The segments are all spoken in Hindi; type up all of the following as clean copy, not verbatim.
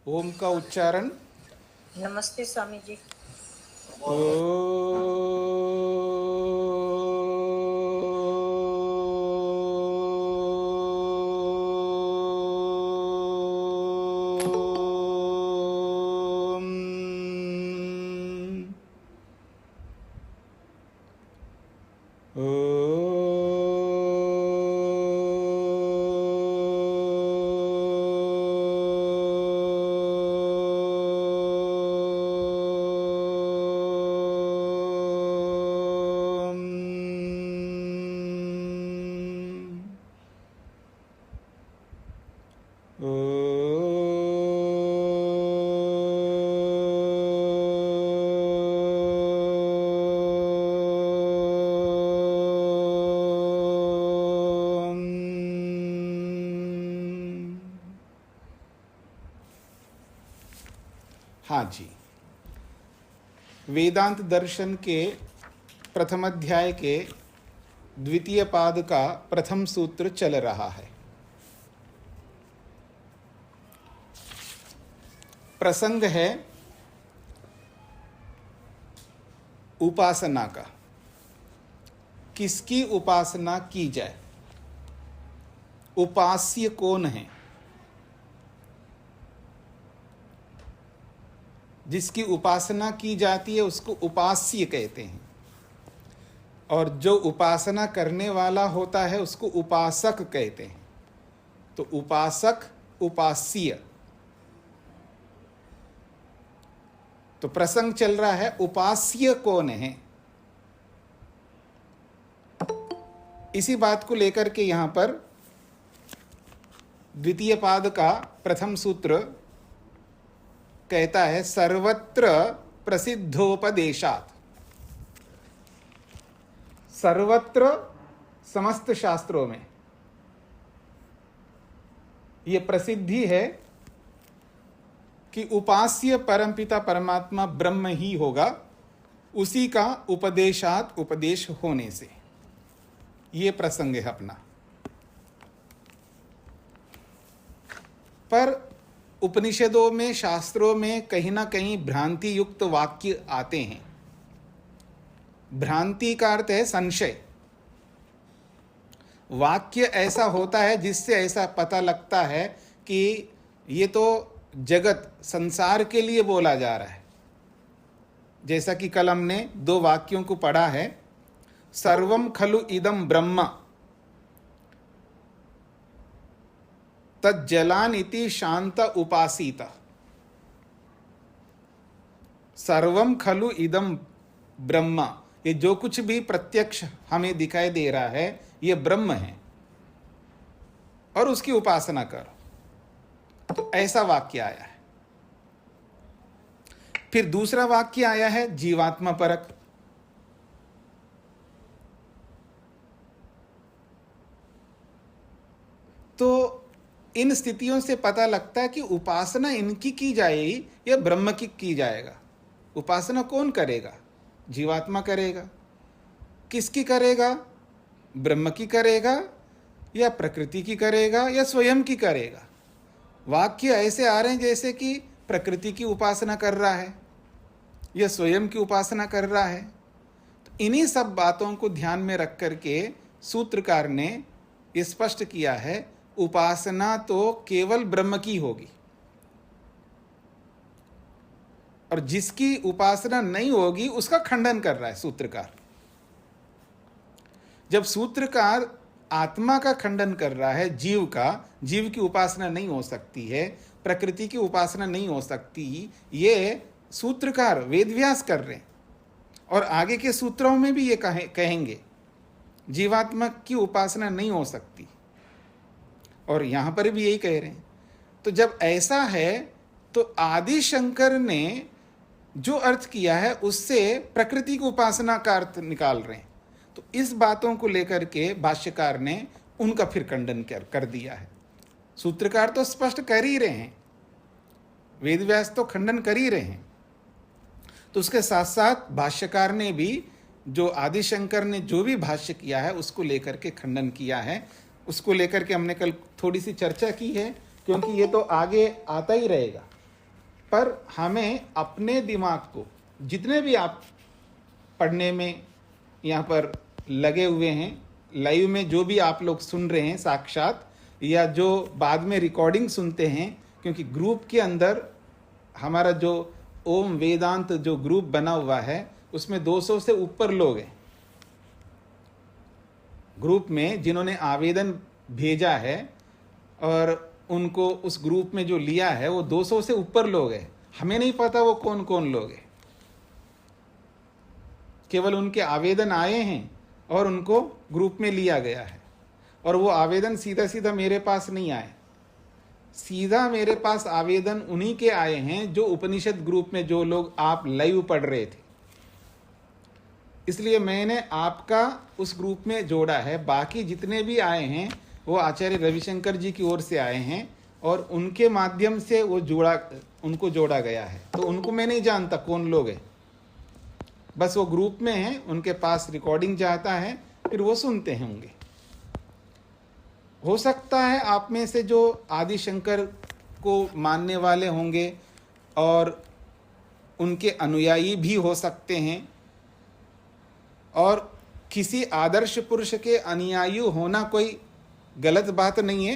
ओम का उच्चारण नमस्ते स्वामी जी। हाँ जी, वेदांत दर्शन के प्रथम अध्याय के द्वितीय पाद का प्रथम सूत्र चल रहा है। प्रसंग है उपासना का। किसकी उपासना की जाए, उपास्य कौन है। जिसकी उपासना की जाती है उसको उपास्य कहते हैं, और जो उपासना करने वाला होता है उसको उपासक कहते हैं। तो उपासक उपास्य। तो प्रसंग चल रहा है उपास्य कौन है। इसी बात को लेकर के यहां पर द्वितीय पाद का प्रथम सूत्र कहता है सर्वत्र प्रसिद्धोपदेशात्। सर्वत्र समस्त शास्त्रों में यह प्रसिद्धि है कि उपास्य परमपिता परमात्मा ब्रह्म ही होगा, उसी का उपदेशात उपदेश होने से। यह प्रसंग है अपना। पर उपनिषदों में, शास्त्रों में कहीं ना कहीं भ्रांति युक्त वाक्य आते हैं। भ्रांति का अर्थ है संशय। वाक्य ऐसा होता है जिससे ऐसा पता लगता है कि ये तो जगत संसार के लिए बोला जा रहा है। जैसा कि कल हमने दो वाक्यों को पढ़ा है, सर्वम खलु इदम ब्रह्म तज्जलान इति शांत उपासीत। सर्वम खलु इदम ब्रह्म, ये जो कुछ भी प्रत्यक्ष हमें दिखाई दे रहा है ये ब्रह्म है और उसकी उपासना करो। तो ऐसा वाक्य आया है। फिर दूसरा वाक्य आया है जीवात्मा परक। तो इन स्थितियों से पता लगता है कि उपासना इनकी की जाएगी या ब्रह्म की जाएगा। उपासना कौन करेगा? जीवात्मा करेगा। किसकी करेगा? ब्रह्म की करेगा या प्रकृति की करेगा या स्वयं की करेगा? वाक्य ऐसे आ रहे हैं जैसे कि प्रकृति की उपासना कर रहा है या स्वयं की उपासना कर रहा है। तो इन्हीं सब बातों को ध्यान में रख करके सूत्रकार ने स्पष्ट किया है उपासना तो केवल ब्रह्म की होगी, और जिसकी उपासना नहीं होगी उसका खंडन कर रहा है सूत्रकार। जब सूत्रकार आत्मा का खंडन कर रहा है, जीव का, जीव की उपासना नहीं हो सकती है, प्रकृति की उपासना नहीं हो सकती, ये सूत्रकार वेदव्यास कर रहे हैं। और आगे के सूत्रों में भी ये कहेंगे जीवात्मा की उपासना नहीं हो सकती, और यहां पर भी यही कह रहे हैं। तो जब ऐसा है तो आदि शंकर ने जो अर्थ किया है उससे प्रकृति की उपासना का अर्थ निकाल रहे हैं। तो इस बातों को लेकर के भाष्यकार ने उनका फिर खंडन कर दिया है। सूत्रकार तो स्पष्ट कर ही रहे हैं, वेदव्यास तो खंडन कर ही रहे हैं, तो उसके साथ साथ भाष्यकार ने भी जो आदिशंकर ने जो भी भाष्य किया है उसको लेकर के खंडन किया है। उसको लेकर के हमने कल थोड़ी सी चर्चा की है, क्योंकि ये तो आगे आता ही रहेगा। पर हमें अपने दिमाग को, जितने भी आप पढ़ने में यहाँ पर लगे हुए हैं, लाइव में जो भी आप लोग सुन रहे हैं साक्षात, या जो बाद में रिकॉर्डिंग सुनते हैं, क्योंकि ग्रुप के अंदर हमारा जो ओम वेदांत जो ग्रुप बना हुआ है उसमें 200 से ऊपर लोग हैं। ग्रुप में जिन्होंने आवेदन भेजा है और उनको उस ग्रुप में जो लिया है वो 200 से ऊपर लोग हैं। हमें नहीं पता वो कौन कौन लोग हैं, केवल उनके आवेदन आए हैं और उनको ग्रुप में लिया गया है। और वो आवेदन सीधा सीधा मेरे पास नहीं आए, सीधा मेरे पास आवेदन उन्हीं के आए हैं जो उपनिषद ग्रुप में जो लोग आप लाइव पढ़ रहे थे। इसलिए मैंने आपका उस ग्रुप में जोड़ा है। बाकी जितने भी आए हैं वो आचार्य रविशंकर जी की ओर से आए हैं और उनके माध्यम से वो उनको जोड़ा गया है। तो उनको मैं नहीं जानता कौन लोग हैं, बस वो ग्रुप में हैं, उनके पास रिकॉर्डिंग जाता है, फिर वो सुनते होंगे। हो सकता है आप में से जो आदि शंकर को मानने वाले होंगे और उनके अनुयायी भी हो सकते हैं, और किसी आदर्श पुरुष के अनुयायी होना कोई गलत बात नहीं है,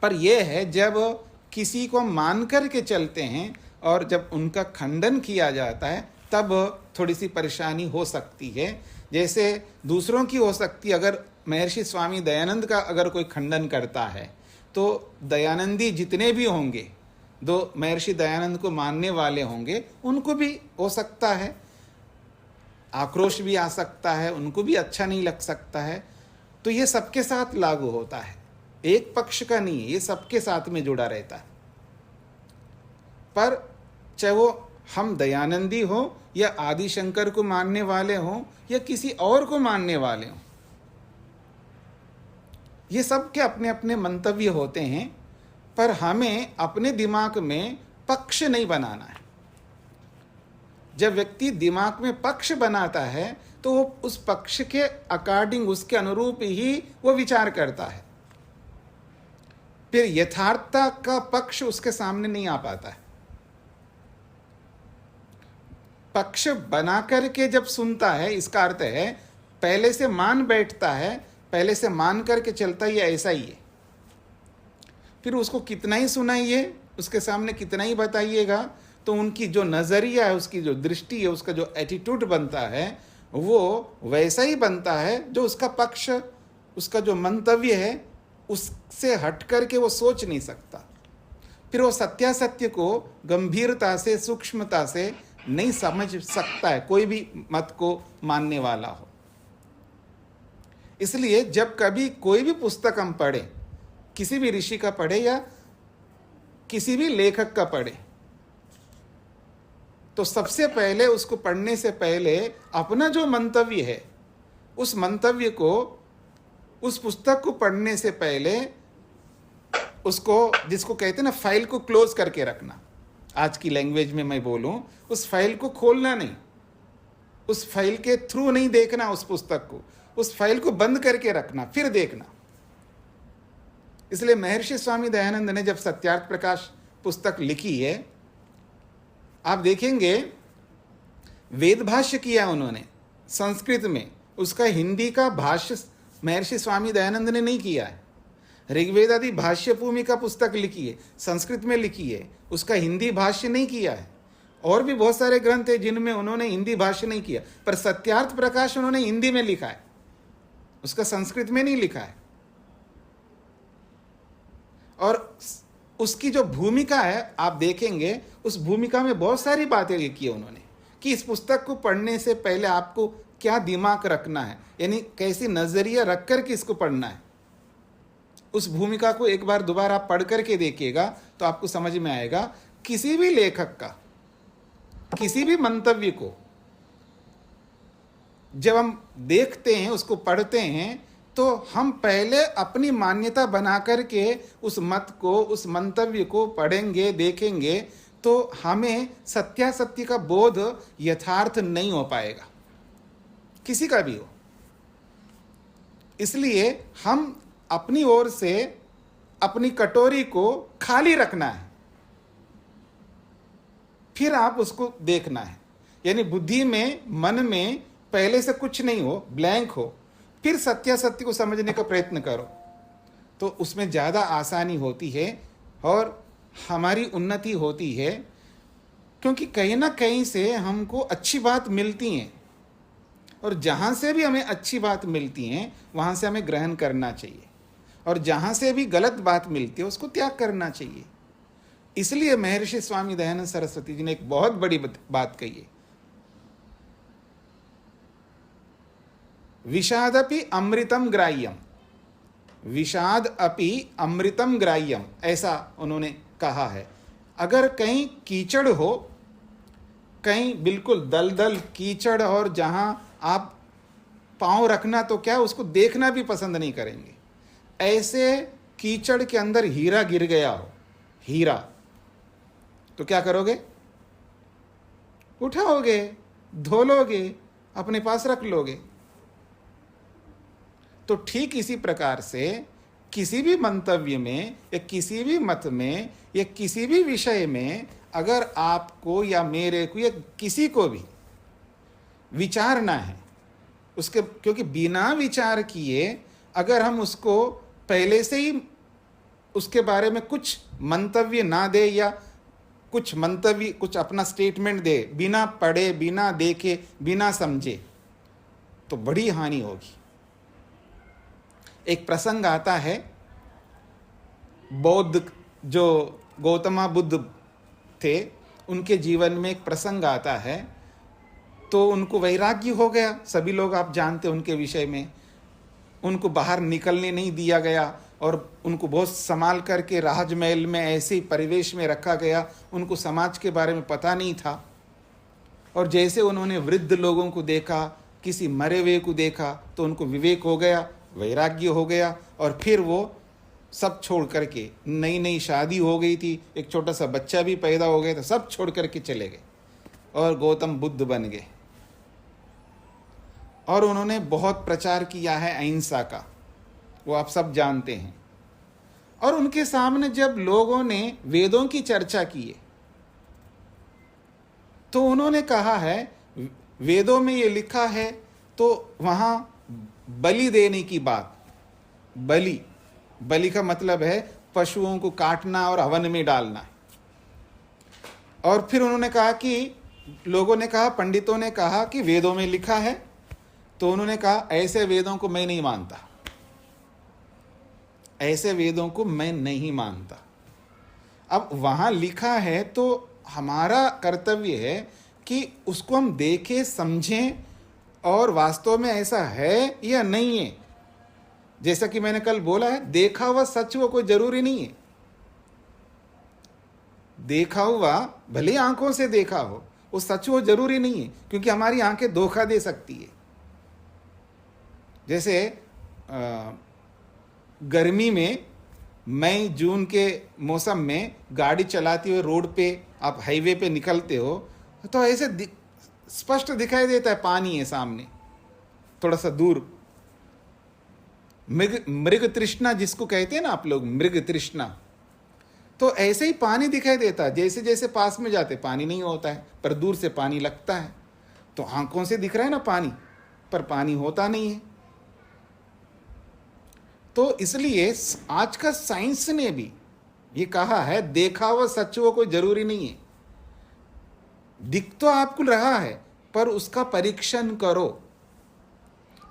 पर यह है जब किसी को मान कर के चलते हैं और जब उनका खंडन किया जाता है तब थोड़ी सी परेशानी हो सकती है। जैसे दूसरों की हो सकती है, अगर महर्षि स्वामी दयानंद का अगर कोई खंडन करता है तो दयानंदी जितने भी होंगे, दो महर्षि दयानंद को मानने वाले होंगे, उनको भी हो सकता है आक्रोश भी आ सकता है, उनको भी अच्छा नहीं लग सकता है। तो ये सबके साथ लागू होता है, एक पक्ष का नहीं है, ये सबके साथ में जुड़ा रहता है। पर चाहे वो हम दयानंदी हो या आदि शंकर को मानने वाले हों या किसी और को मानने वाले हों, ये सब के अपने अपने मंतव्य होते हैं, पर हमें अपने दिमाग में पक्ष नहीं बनाना है। जब व्यक्ति दिमाग में पक्ष बनाता है तो वो उस पक्ष के अकॉर्डिंग, उसके अनुरूप ही वो विचार करता है, फिर यथार्थता का पक्ष उसके सामने नहीं आ पाता है। पक्ष बना करके जब सुनता है, इसका अर्थ है पहले से मान बैठता है, पहले से मान करके चलता है, ये ऐसा ही है। फिर उसको कितना ही सुनाइए, उसके सामने कितना ही बताइएगा, तो उनकी जो नज़रिया है, उसकी जो दृष्टि है, उसका जो एटीट्यूड बनता है वो वैसा ही बनता है जो उसका पक्ष, उसका जो मंतव्य है उससे हट करके वो सोच नहीं सकता। फिर वो सत्यासत्य को गंभीरता से, सूक्ष्मता से नहीं समझ सकता है, कोई भी मत को मानने वाला हो। इसलिए जब कभी कोई भी पुस्तक हम पढ़े, किसी भी ऋषि का पढ़े या किसी भी लेखक का पढ़े, तो सबसे पहले उसको पढ़ने से पहले अपना जो मंतव्य है, उस मंतव्य को, उस पुस्तक को पढ़ने से पहले उसको, जिसको कहते हैं ना फाइल को क्लोज करके रखना, आज की लैंग्वेज में मैं बोलूं, उस फाइल को खोलना नहीं, उस फाइल के थ्रू नहीं देखना उस पुस्तक को, उस फाइल को बंद करके रखना, फिर देखना। इसलिए महर्षि स्वामी दयानंद ने जब सत्यार्थ प्रकाश पुस्तक लिखी है, आप देखेंगे वेद भाष्य किया उन्होंने संस्कृत में, उसका हिंदी का भाष्य महर्षि स्वामी दयानंद ने नहीं किया है। ऋग्वेद आदि भाष्य भूमिका पुस्तक लिखी है, संस्कृत में लिखी है, उसका हिंदी भाष्य नहीं किया है। और भी बहुत सारे ग्रंथ हैं जिनमें उन्होंने हिंदी भाष्य नहीं किया, पर सत्यार्थ प्रकाश उन्होंने हिंदी में लिखा है, उसका संस्कृत में नहीं लिखा है। और उसकी जो भूमिका है आप देखेंगे, उस भूमिका में बहुत सारी बातें लिखी है उन्होंने कि इस पुस्तक को पढ़ने से पहले आपको क्या दिमाग रखना है, यानी कैसी नजरिया रख कर के इसको पढ़ना है। उस भूमिका को एक बार दोबारा आप पढ़ करके देखिएगा तो आपको समझ में आएगा। किसी भी लेखक का किसी भी मंतव्य को जब हम देखते हैं, उसको पढ़ते हैं, तो हम पहले अपनी मान्यता बना करके उस मत को, उस मंतव्य को पढ़ेंगे, देखेंगे, तो हमें सत्यासत्य का बोध यथार्थ नहीं हो पाएगा, किसी का भी हो। इसलिए हम अपनी ओर से अपनी कटोरी को खाली रखना है, फिर आप उसको देखना है। यानी बुद्धि में, मन में पहले से कुछ नहीं हो, ब्लैंक हो, फिर सत्यासत्य को समझने का प्रयत्न करो, तो उसमें ज़्यादा आसानी होती है और हमारी उन्नति होती है। क्योंकि कहीं ना कहीं से हमको अच्छी बात मिलती हैं, और जहाँ से भी हमें अच्छी बात मिलती हैं वहाँ से हमें ग्रहण करना चाहिए, और जहाँ से भी गलत बात मिलती है उसको त्याग करना चाहिए। इसलिए महर्षि स्वामी दयानंद सरस्वती जी ने एक बहुत बड़ी बात कही है, विषादपि अमृतम ग्राह्यम, विषाद अपि अमृतम ग्राह्यम, ऐसा उन्होंने कहा है। अगर कहीं कीचड़ हो, कहीं बिल्कुल दलदल कीचड़, और जहां आप पांव रखना तो क्या उसको देखना भी पसंद नहीं करेंगे, ऐसे कीचड़ के अंदर हीरा गिर गया हो, हीरा, तो क्या करोगे? उठाओगे, धो लोगे, अपने पास रख लोगे। तो ठीक इसी प्रकार से किसी भी मंतव्य में या किसी भी मत में या किसी भी विषय में अगर आपको या मेरे को या किसी को भी विचारना है उसके, क्योंकि बिना विचार किए अगर हम उसको पहले से ही उसके बारे में कुछ मंतव्य ना दे या कुछ मंतव्य, कुछ अपना स्टेटमेंट दे बिना पढ़े, बिना देखे, बिना समझे, तो बड़ी हानि होगी। एक प्रसंग आता है, बौद्ध जो गौतम बुद्ध थे उनके जीवन में एक प्रसंग आता है, तो उनको वैराग्य हो गया। सभी लोग आप जानते हैं उनके विषय में, उनको बाहर निकलने नहीं दिया गया और उनको बहुत संभाल करके राजमहल में ऐसे ही परिवेश में रखा गया, उनको समाज के बारे में पता नहीं था। और जैसे उन्होंने वृद्ध लोगों को देखा, किसी मरे हुए को देखा, तो उनको विवेक हो गया, वैराग्य हो गया, और फिर वो सब छोड़ करके, नई नई शादी हो गई थी, एक छोटा सा बच्चा भी पैदा हो गया था, सब छोड़ करके चले गए और गौतम बुद्ध बन गए। और उन्होंने बहुत प्रचार किया है अहिंसा का, वो आप सब जानते हैं। और उनके सामने जब लोगों ने वेदों की चर्चा की है, तो उन्होंने कहा है वेदों में ये लिखा है, तो वहां बलि देने की बात, बलि का मतलब है पशुओं को काटना और हवन में डालना। और फिर उन्होंने कहा कि लोगों ने कहा, पंडितों ने कहा कि वेदों में लिखा है, तो उन्होंने कहा ऐसे वेदों को मैं नहीं मानता, ऐसे वेदों को मैं नहीं मानता। अब वहां लिखा है तो हमारा कर्तव्य है कि उसको हम देखें, समझें और वास्तव में ऐसा है या नहीं है। जैसा कि मैंने कल बोला है, देखा हुआ सच वो कोई जरूरी नहीं है। देखा हुआ भले आंखों से देखा हो, वो सच वो जरूरी नहीं है, क्योंकि हमारी आंखें धोखा दे सकती है। जैसे गर्मी में मई जून के मौसम में गाड़ी चलाते हुए रोड पे आप हाईवे पे निकलते हो, तो ऐसे स्पष्ट दिखाई देता है, पानी है सामने, थोड़ा सा दूर। मृग तृष्णा जिसको कहते हैं ना आप लोग, मृग तृष्णा, तो ऐसे ही पानी दिखाई देता है। जैसे जैसे पास में जाते पानी नहीं होता है, पर दूर से पानी लगता है। तो आंखों से दिख रहा है ना पानी, पर पानी होता नहीं है। तो इसलिए आज का साइंस ने भी ये कहा है, देखा हुआ सच वो कोई जरूरी नहीं है। दिख तो आपको रहा है, पर उसका परीक्षण करो।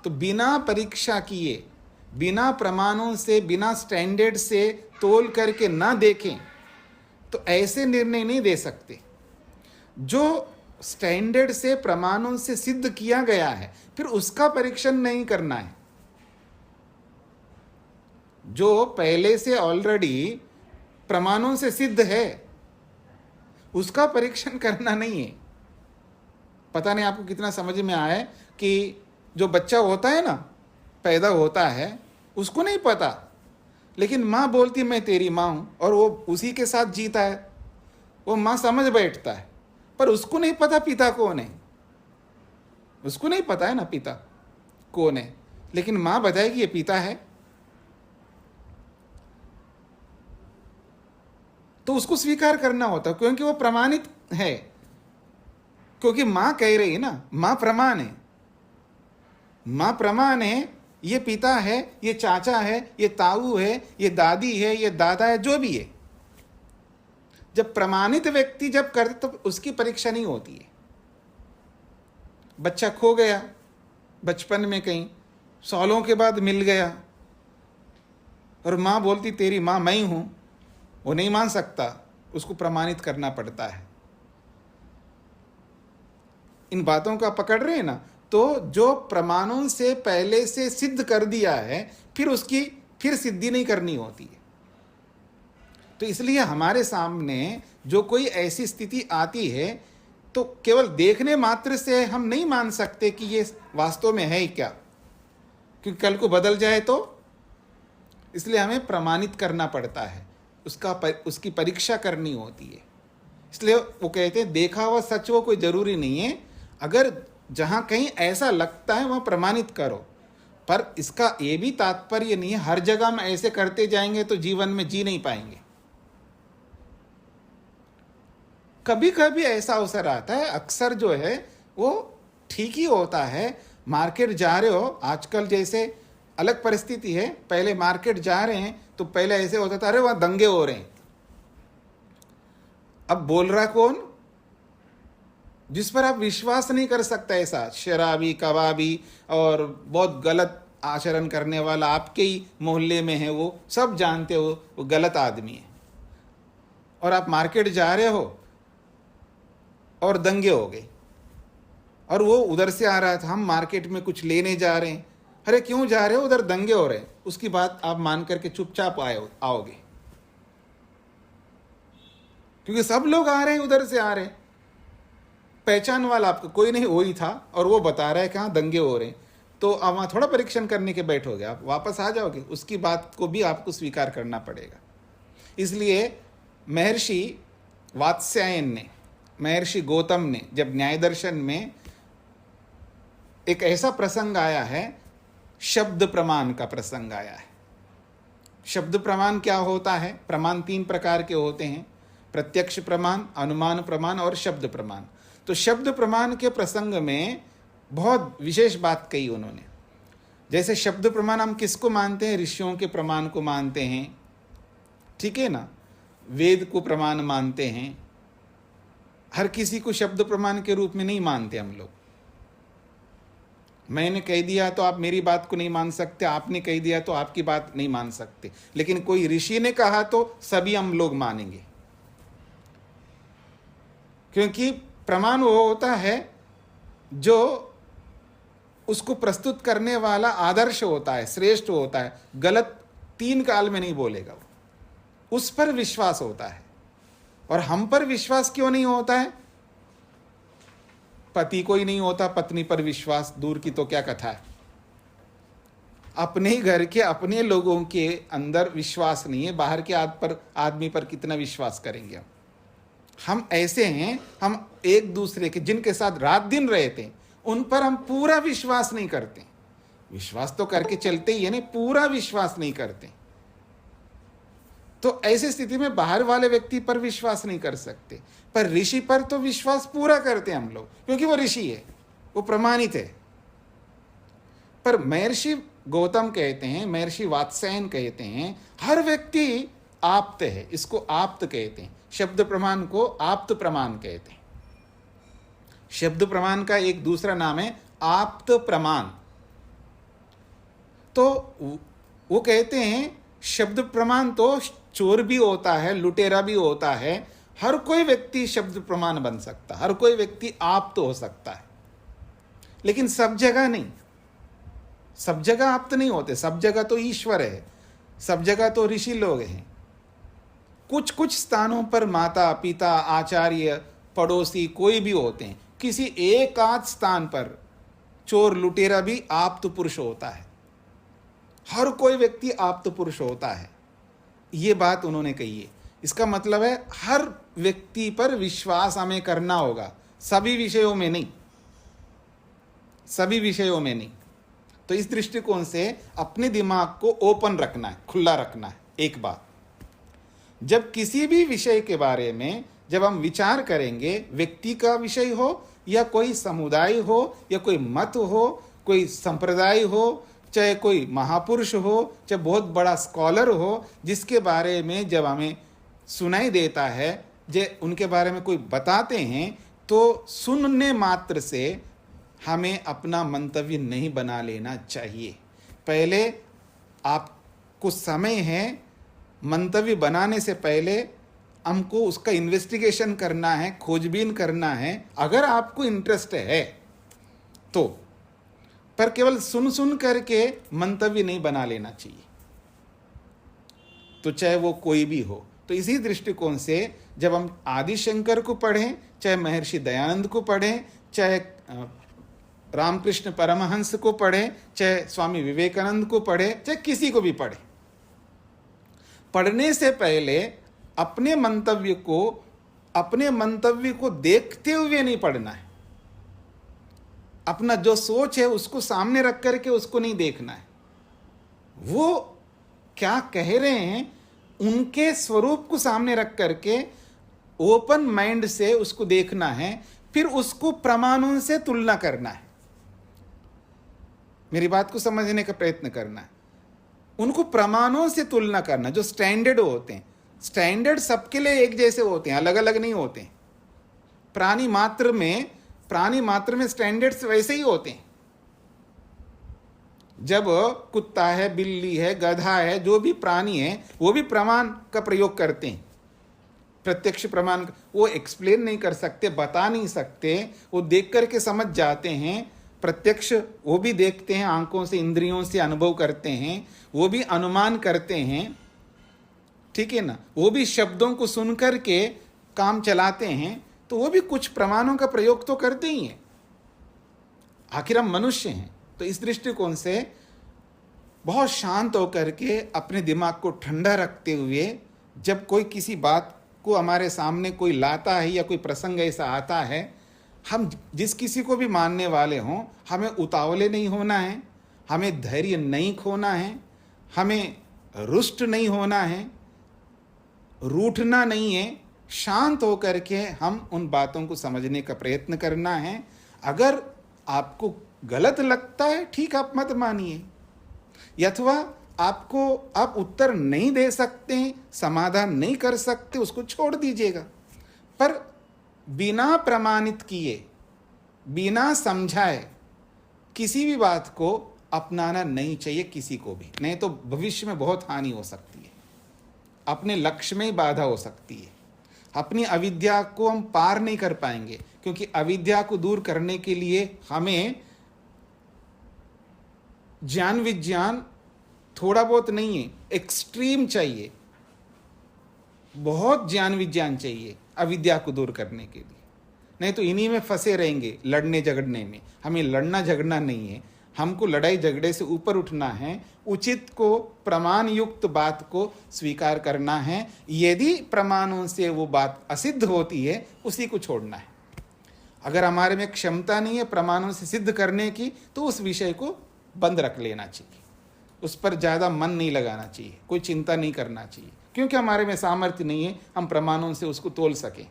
तो बिना परीक्षा किए, बिना प्रमाणों से, बिना स्टैंडर्ड से तोल करके ना देखें तो ऐसे निर्णय नहीं दे सकते। जो स्टैंडर्ड से, प्रमाणों से सिद्ध किया गया है, फिर उसका परीक्षण नहीं करना है। जो पहले से ऑलरेडी प्रमाणों से सिद्ध है, उसका परीक्षण करना नहीं है। पता नहीं आपको कितना समझ में आया कि जो बच्चा होता है ना, पैदा होता है, उसको नहीं पता, लेकिन माँ बोलती मैं तेरी माँ हूँ, और वो उसी के साथ जीता है, वो माँ समझ बैठता है, पर उसको नहीं पता पिता कौन है। उसको नहीं पता है ना पिता कौन है, लेकिन माँ बताएगी ये पिता है, तो उसको स्वीकार करना होता है, क्योंकि वो प्रमाणित है। क्योंकि मां कह रही है ना, मां प्रमाण है, मां प्रमाण है, ये पिता है, ये चाचा है, ये ताऊ है, ये दादी है, ये दादा है, जो भी है। जब प्रमाणित व्यक्ति जब करते तो उसकी परीक्षा नहीं होती है। बच्चा खो गया बचपन में कहीं, सालों के बाद मिल गया और मां बोलती तेरी मां मैं ही हूं, वो नहीं मान सकता, उसको प्रमाणित करना पड़ता है। इन बातों का पकड़ रहे हैं ना, तो जो प्रमाणों से पहले से सिद्ध कर दिया है फिर उसकी फिर सिद्धि नहीं करनी होती है। तो इसलिए हमारे सामने जो कोई ऐसी स्थिति आती है तो केवल देखने मात्र से हम नहीं मान सकते कि ये वास्तव में है ही क्या, क्योंकि कल को बदल जाए तो। इसलिए हमें प्रमाणित करना पड़ता है, उसकी परीक्षा करनी होती है। इसलिए वो कहते हैं देखा हुआ सच वो कोई जरूरी नहीं है, अगर जहां कहीं ऐसा लगता है वहां प्रमाणित करो। पर इसका ये भी तात्पर्य नहीं है हर जगह हम ऐसे करते जाएंगे तो जीवन में जी नहीं पाएंगे। कभी कभी ऐसा अवसर आता है, अक्सर जो है वो ठीक ही होता है। मार्केट जा रहे हो, आजकल जैसे अलग परिस्थिति है, पहले मार्केट जा रहे हैं तो पहले ऐसे होता था अरे वहां दंगे हो रहे हैं। अब बोल रहा कौन? जिस पर आप विश्वास नहीं कर सकता, ऐसा शराबी कबाबी और बहुत गलत आचरण करने वाला आपके ही मोहल्ले में है, वो सब जानते हो वो गलत आदमी है। और आप मार्केट जा रहे हो और दंगे हो गए, और वो उधर से आ रहा था, हम मार्केट में कुछ लेने जा रहे हैं, अरे क्यों जा रहे हो, उधर दंगे हो रहे हैं। उसकी बात आप मान करके चुपचाप आओगे, क्योंकि सब लोग आ रहे हैं, उधर से आ रहे हैं, पहचान वाला आपको कोई नहीं, वही था और वो बता रहा है कि हाँ दंगे हो रहे हैं। तो आप वहाँ थोड़ा परीक्षण करने के बैठोगे, आप वापस आ जाओगे, उसकी बात को भी आपको स्वीकार करना पड़ेगा। इसलिए महर्षि वात्स्यायन ने, महर्षि गौतम ने, जब न्याय दर्शन में एक ऐसा प्रसंग आया है, शब्द प्रमाण का प्रसंग आया है। शब्द प्रमाण क्या होता है? प्रमाण 3 प्रकार के होते हैं, प्रत्यक्ष प्रमाण, अनुमान प्रमाण और शब्द प्रमाण। तो शब्द प्रमाण के प्रसंग में बहुत विशेष बात कही उन्होंने। जैसे शब्द प्रमाण हम किसको मानते हैं? ऋषियों के प्रमाण को मानते हैं, ठीक है ना, वेद को प्रमाण मानते हैं। हर किसी को शब्द प्रमाण के रूप में नहीं मानते हम लोग। मैंने कह दिया तो आप मेरी बात को नहीं मान सकते, आपने कह दिया तो आपकी बात नहीं मान सकते, लेकिन कोई ऋषि ने कहा तो सभी हम लोग मानेंगे। क्योंकि प्रमाण वो होता है जो उसको प्रस्तुत करने वाला आदर्श होता है, श्रेष्ठ होता है, गलत 3 काल में नहीं बोलेगा वो, उस पर विश्वास होता है। और हम पर विश्वास क्यों नहीं होता है? पति को ही नहीं होता, पत्नी पर विश्वास दूर की तो क्या कथा है। अपने ही घर के अपने लोगों के अंदर विश्वास नहीं है, बाहर के आदमी पर कितना विश्वास करेंगे हम ऐसे हैं, हम एक दूसरे के जिनके साथ रात दिन रहते हैं उन पर हम पूरा विश्वास नहीं करते। विश्वास तो करके चलते ही है ना, पूरा विश्वास नहीं करते। तो ऐसी स्थिति में बाहर वाले व्यक्ति पर विश्वास नहीं कर सकते, पर ऋषि पर तो विश्वास पूरा करते हैं हम लोग, क्योंकि वो ऋषि है, वो प्रमाणित है। पर महर्षि गौतम कहते हैं, महर्षि वात्स्यायन कहते हैं, हर व्यक्ति आप्त है, इसको आप्त कहते हैं। शब्द प्रमाण को आप्त प्रमाण कहते हैं। शब्द प्रमाण का एक दूसरा नाम है आप्त प्रमाण। तो वो कहते हैं शब्द प्रमाण तो चोर भी होता है, लुटेरा भी होता है, हर कोई व्यक्ति शब्द प्रमाण बन सकता है, हर कोई व्यक्ति आप्त हो सकता है, लेकिन सब जगह नहीं, सब जगह आप्त नहीं होते। सब जगह तो ईश्वर है, सब जगह तो ऋषि लोग हैं। कुछ कुछ स्थानों पर माता पिता आचार्य पड़ोसी कोई भी होते हैं, किसी एक आध स्थान पर चोर लुटेरा भी आप्त पुरुष होता है। हर कोई व्यक्ति आप्त पुरुष होता है, ये बात उन्होंने कही है। इसका मतलब है हर व्यक्ति पर विश्वास हमें करना होगा, सभी विषयों में नहीं, सभी विषयों में नहीं। तो इस दृष्टिकोण से अपने दिमाग को ओपन रखना है, खुला रखना है। एक बात, जब किसी भी विषय के बारे में जब हम विचार करेंगे, व्यक्ति का विषय हो या कोई समुदाय हो या कोई मत हो, कोई संप्रदाय हो, चाहे कोई महापुरुष हो, चाहे बहुत बड़ा स्कॉलर हो, जिसके बारे में जब हमें सुनाई देता है, जे उनके बारे में कोई बताते हैं, तो सुनने मात्र से हमें अपना मंतव्य नहीं बना लेना चाहिए। पहले आपको समय है, मंतव्य बनाने से पहले हमको उसका इन्वेस्टिगेशन करना है, खोजबीन करना है, अगर आपको इंटरेस्ट है तो। पर केवल सुन सुन करके मंतव्य नहीं बना लेना चाहिए, तो चाहे वो कोई भी हो। तो इसी दृष्टिकोण से जब हम आदि शंकर को पढ़ें, चाहे महर्षि दयानंद को पढ़ें, चाहे रामकृष्ण परमहंस को पढ़ें, चाहे स्वामी विवेकानंद को पढ़ें, चाहे किसी को भी पढ़ें, पढ़ने से पहले अपने मंतव्य को देखते हुए नहीं पढ़ना है। अपना जो सोच है उसको सामने रख करके उसको नहीं देखना है। वो क्या कह रहे हैं उनके स्वरूप को सामने रख करके ओपन माइंड से उसको देखना है, फिर उसको प्रमाणों से तुलना करना है। मेरी बात को समझने का प्रयत्न करना है। उनको प्रमाणों से तुलना करना, जो स्टैंडर्ड होते हैं। स्टैंडर्ड सबके लिए एक जैसे होते हैं, अलग अलग नहीं होते हैं। प्राणी मात्र में स्टैंडर्ड्स वैसे ही होते हैं। जब कुत्ता है, बिल्ली है, गधा है, जो भी प्राणी है, वो भी प्रमाण का प्रयोग करते हैं। प्रत्यक्ष प्रमाण वो एक्सप्लेन नहीं कर सकते, बता नहीं सकते, वो देख करके समझ जाते हैं। प्रत्यक्ष वो भी देखते हैं, आंखों से, इंद्रियों से अनुभव करते हैं, वो भी अनुमान करते हैं, ठीक है ना। वो भी शब्दों को सुन करके काम चलाते हैं, तो वो भी कुछ प्रमाणों का प्रयोग तो करते ही हैं। आखिर हम मनुष्य हैं। तो इस दृष्टिकोण से बहुत शांत होकर के अपने दिमाग को ठंडा रखते हुए जब कोई किसी बात को हमारे सामने कोई लाता है या कोई प्रसंग ऐसा आता है, हम जिस किसी को भी मानने वाले हों, हमें उतावले नहीं होना है, हमें धैर्य नहीं खोना है, हमें रुष्ट नहीं होना है, रूठना नहीं है। शांत होकर के हम उन बातों को समझने का प्रयत्न करना है। अगर आपको गलत लगता है, ठीक, आप मत मानिए, अथवा आपको आप उत्तर नहीं दे सकते, समाधान नहीं कर सकते, उसको छोड़ दीजिएगा। पर बिना प्रमाणित किए, बिना समझाए किसी भी बात को अपनाना नहीं चाहिए किसी को भी, नहीं तो भविष्य में बहुत हानि हो सकती है, अपने लक्ष्य में ही बाधा हो सकती है। अपनी अविद्या को हम पार नहीं कर पाएंगे, क्योंकि अविद्या को दूर करने के लिए हमें ज्ञान विज्ञान थोड़ा बहुत नहीं है, एक्सट्रीम चाहिए, बहुत ज्ञान विज्ञान चाहिए अविद्या को दूर करने के लिए। नहीं तो इन्हीं में फंसे रहेंगे, लड़ने झगड़ने में। हमें लड़ना झगड़ना नहीं है, हमको लड़ाई झगड़े से ऊपर उठना है, उचित को, प्रमाण युक्त बात को स्वीकार करना है। यदि प्रमाणों से वो बात असिद्ध होती है, उसी को छोड़ना है। अगर हमारे में क्षमता नहीं है प्रमाणों से सिद्ध करने की, तो उस विषय को बंद रख लेना चाहिए, उस पर ज़्यादा मन नहीं लगाना चाहिए, कोई चिंता नहीं करना चाहिए, क्योंकि हमारे में सामर्थ्य नहीं है हम प्रमाणों से उसको तोल सकें।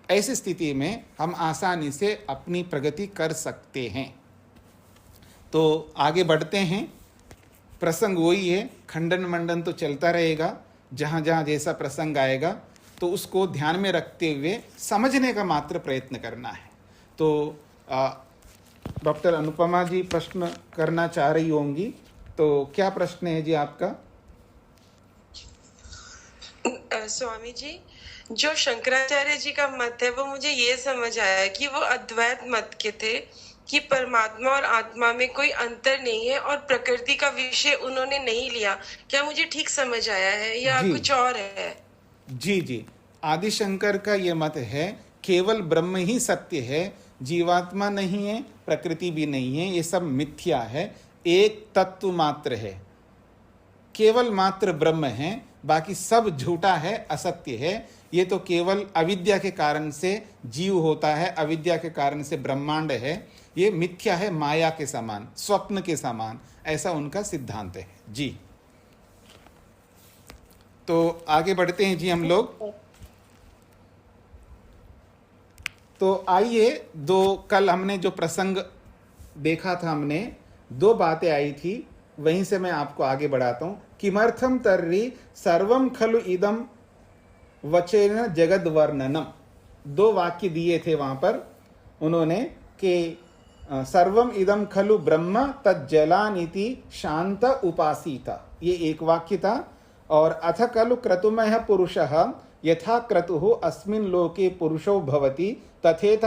ऐसी स्थिति में हम आसानी से अपनी प्रगति कर सकते हैं। तो आगे बढ़ते हैं। प्रसंग वही है, खंडन मंडन तो चलता रहेगा, जहाँ जहाँ जैसा प्रसंग आएगा तो उसको ध्यान में रखते हुए समझने का मात्र प्रयत्न करना है। तो डॉक्टर अनुपमा जी प्रश्न करना चाह रही होंगी, तो क्या प्रश्न है जी आपका? स्वामी जी, जो शंकराचार्य जी का मत है वो मुझे ये समझ आया कि वो अद्वैत मत के थे, कि परमात्मा और आत्मा में कोई अंतर नहीं है और प्रकृति का विषय उन्होंने नहीं लिया। क्या मुझे ठीक समझ आया है या कुछ और है? जी, आदि शंकर का ये मत है, केवल ब्रह्म ही सत्य है, जीवात्मा नहीं है, प्रकृति भी नहीं है, ये सब मिथ्या है, एक तत्व मात्र है, केवल मात्र ब्रह्म है, बाकी सब झूठा है, असत्य है। ये तो केवल अविद्या के कारण से जीव होता है, अविद्या के कारण से ब्रह्मांड है, ये मिथ्या है, माया के समान, स्वप्न के समान, ऐसा उनका सिद्धांत है जी। तो आगे बढ़ते हैं जी हम लोग। तो आइए कल हमने जो प्रसंग देखा था, हमने दो बातें आई थी, वहीं से मैं आपको आगे बढ़ाता हूं। किमर्थम तर्हि सर्वम खलु इदम वचेन जगद वर्णनम, दो वाक्य दिए थे वहां पर उन्होंने कि सर्वम इदम खलु ब्रह्म तज्जलानिति शांत उपासीता, ये एक वाक्य था। और अथ खलु क्रतुमः पुरुषः यथा क्रतुः अस्मिन् लोके पुरुषो भवति तथेत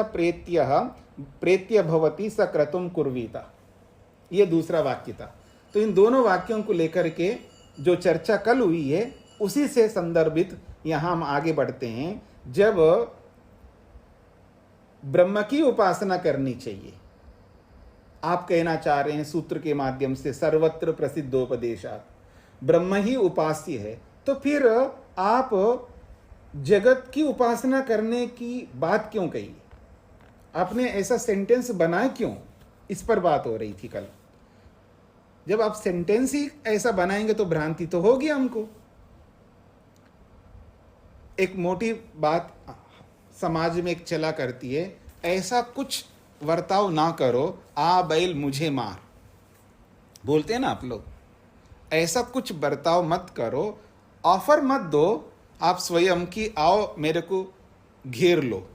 प्रेत्य भवति स क्रतुम कुर्वीता, ये दूसरा वाक्य था। तो इन दोनों वाक्यों को लेकर के जो चर्चा कल हुई है उसी से संदर्भित यहां हम आगे बढ़ते हैं। जब ब्रह्म की उपासना करनी चाहिए, आप कहना चाह रहे हैं सूत्र के माध्यम से सर्वत्र प्रसिद्धोपदेशात् ब्रह्म ही उपास्य है, तो फिर आप जगत की उपासना करने की बात क्यों कही? आपने ऐसा सेंटेंस बनाया क्यों? इस पर बात हो रही थी कल। जब आप सेंटेंस ही ऐसा बनाएंगे तो भ्रांति तो होगी हमको। एक मोटी बात समाज में एक चला करती है, ऐसा कुछ वर्ताव ना करो आ बैल मुझे मार, बोलते हैं ना आप लोग। ऐसा कुछ बर्ताव मत करो, ऑफर मत दो आप स्वयं की आओ मेरे को घेर लो,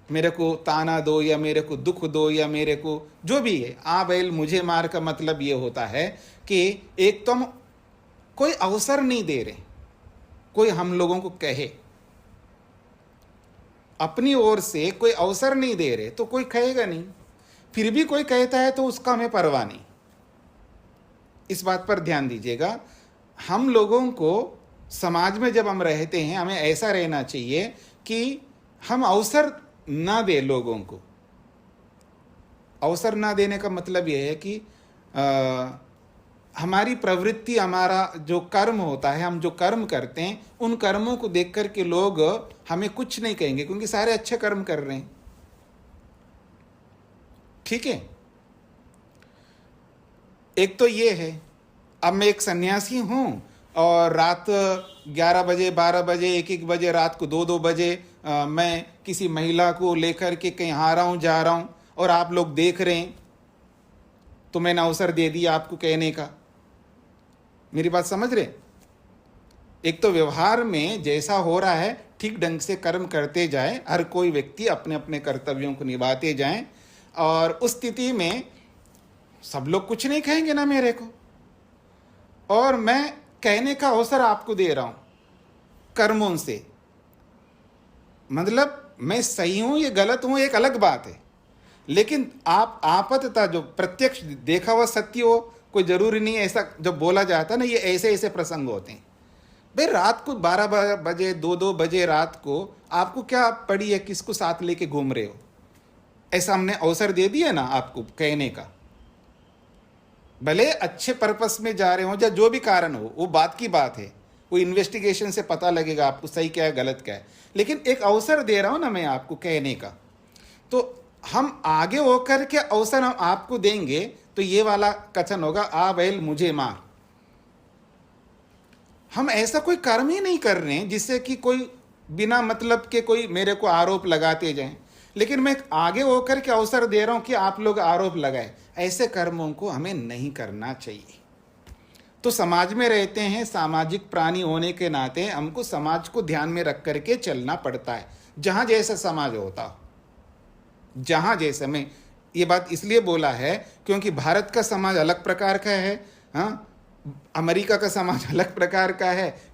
मेरे को ताना दो या मेरे को दुख दो या मेरे को जो भी है। आ बैल मुझे मार का मतलब ये होता है कि एक तो हम कोई अवसर नहीं दे रहे, कोई हम लोगों को कहे, अपनी ओर से कोई अवसर नहीं दे रहे तो कोई कहेगा नहीं। फिर भी कोई कहता है तो उसका हमें परवाह नहीं। इस बात पर ध्यान दीजिएगा। हम लोगों को समाज में जब हम रहते हैं हमें ऐसा रहना चाहिए कि हम अवसर ना दे लोगों को। अवसर ना देने का मतलब यह है कि हमारी प्रवृत्ति, हमारा जो कर्म होता है, हम जो कर्म करते हैं उन कर्मों को देख कर के लोग हमें कुछ नहीं कहेंगे क्योंकि सारे अच्छे कर्म कर रहे हैं। ठीक है, एक तो ये है। अब मैं एक सन्यासी हूं और रात 11 बजे, 12 बजे, 1-1 बजे, रात को 2-2 बजे मैं किसी महिला को लेकर के कहीं आ रहा हूं, जा रहा हूं और आप लोग देख रहे हैं, तो मैंने अवसर दे दिया आपको कहने का। मेरी बात समझ रहे? एक तो व्यवहार में जैसा हो रहा है ठीक ढंग से कर्म करते जाए, हर कोई व्यक्ति अपने अपने कर्तव्यों को निभाते जाएं, और उस स्थिति में सब लोग कुछ नहीं कहेंगे ना मेरे को, और मैं कहने का अवसर आपको दे रहा हूं कर्मों से। मतलब मैं सही हूं या गलत हूं एक अलग बात है, लेकिन आप आपतता जो प्रत्यक्ष देखा हुआ सत्य हो, कोई जरूरी नहीं है। ऐसा जब बोला जाता है ना, ये ऐसे ऐसे प्रसंग होते हैं। भाई रात को 12 बजे, 2-2 बजे रात को आपको क्या पड़ी है, किसको साथ लेके घूम रहे हो? ऐसा हमने अवसर दे दिया ना आपको कहने का। भले अच्छे पर्पस में जा रहे हो या जो भी कारण हो, वो बात की बात है, वो इन्वेस्टिगेशन से पता लगेगा आपको सही क्या है गलत क्या है, लेकिन एक अवसर दे रहा हूं ना मैं आपको कहने का। तो हम आगे होकर के अवसर हम आपको देंगे तो ये वाला कथन होगा, आ बैल मुझे मार। हम ऐसा कोई कर्म ही नहीं कर रहे हैं जिससे कि कोई बिना मतलब के कोई मेरे को आरोप लगाते जाएं, लेकिन मैं आगे होकर के अवसर दे रहा हूं कि आप लोग आरोप लगाए। ऐसे कर्मों को हमें नहीं करना चाहिए। तो समाज में रहते हैं, सामाजिक प्राणी होने के नाते हमको समाज को ध्यान में रख करके चलना पड़ता है, जहां जैसा समाज होता हो, जहां जैसा। मैं ये बात इसलिए बोला है क्योंकि भारत का समाज अलग प्रकार का है, हाँ, अमेरिका का समाज अलग प्रकार का है,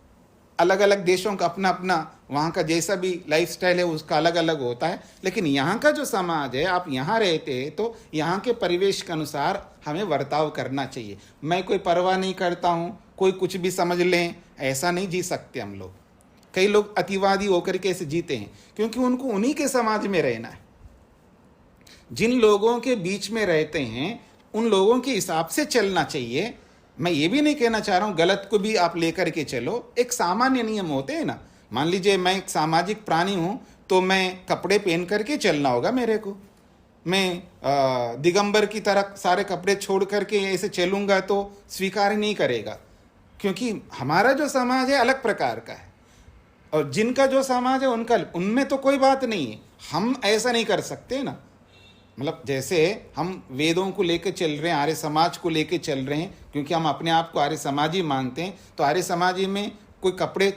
अलग अलग देशों का अपना अपना वहाँ का जैसा भी लाइफस्टाइल है उसका अलग अलग होता है। लेकिन यहाँ का जो समाज है, आप यहाँ रहते हैं तो यहाँ के परिवेश के अनुसार हमें बर्ताव करना चाहिए। मैं कोई परवाह नहीं करता हूँ, कोई कुछ भी समझ लें, ऐसा नहीं जी सकते हम लोग। कई लोग अतिवादी होकर के ऐसे जीते हैं क्योंकि उनको उन्हीं के समाज में रहना है। जिन लोगों के बीच में रहते हैं उन लोगों के हिसाब से चलना चाहिए। मैं ये भी नहीं कहना चाह रहा हूँ गलत को भी आप लेकर के चलो, एक सामान्य नियम होते हैं ना। मान लीजिए मैं एक सामाजिक प्राणी हूँ तो मैं कपड़े पहन करके चलना होगा मेरे को। मैं दिगंबर की तरह सारे कपड़े छोड़ करके ऐसे चलूँगा तो स्वीकार नहीं करेगा, क्योंकि हमारा जो समाज है अलग प्रकार का है। और जिनका जो समाज है उनका, उनमें तो कोई बात नहीं है। हम ऐसा नहीं कर सकते ना, मतलब जैसे हम वेदों को लेकर चल रहे हैं, आर्य समाज को लेकर चल रहे हैं, क्योंकि हम अपने आप को आर्य समाजी मानते हैं, तो आर्य समाजी में कोई कपड़े,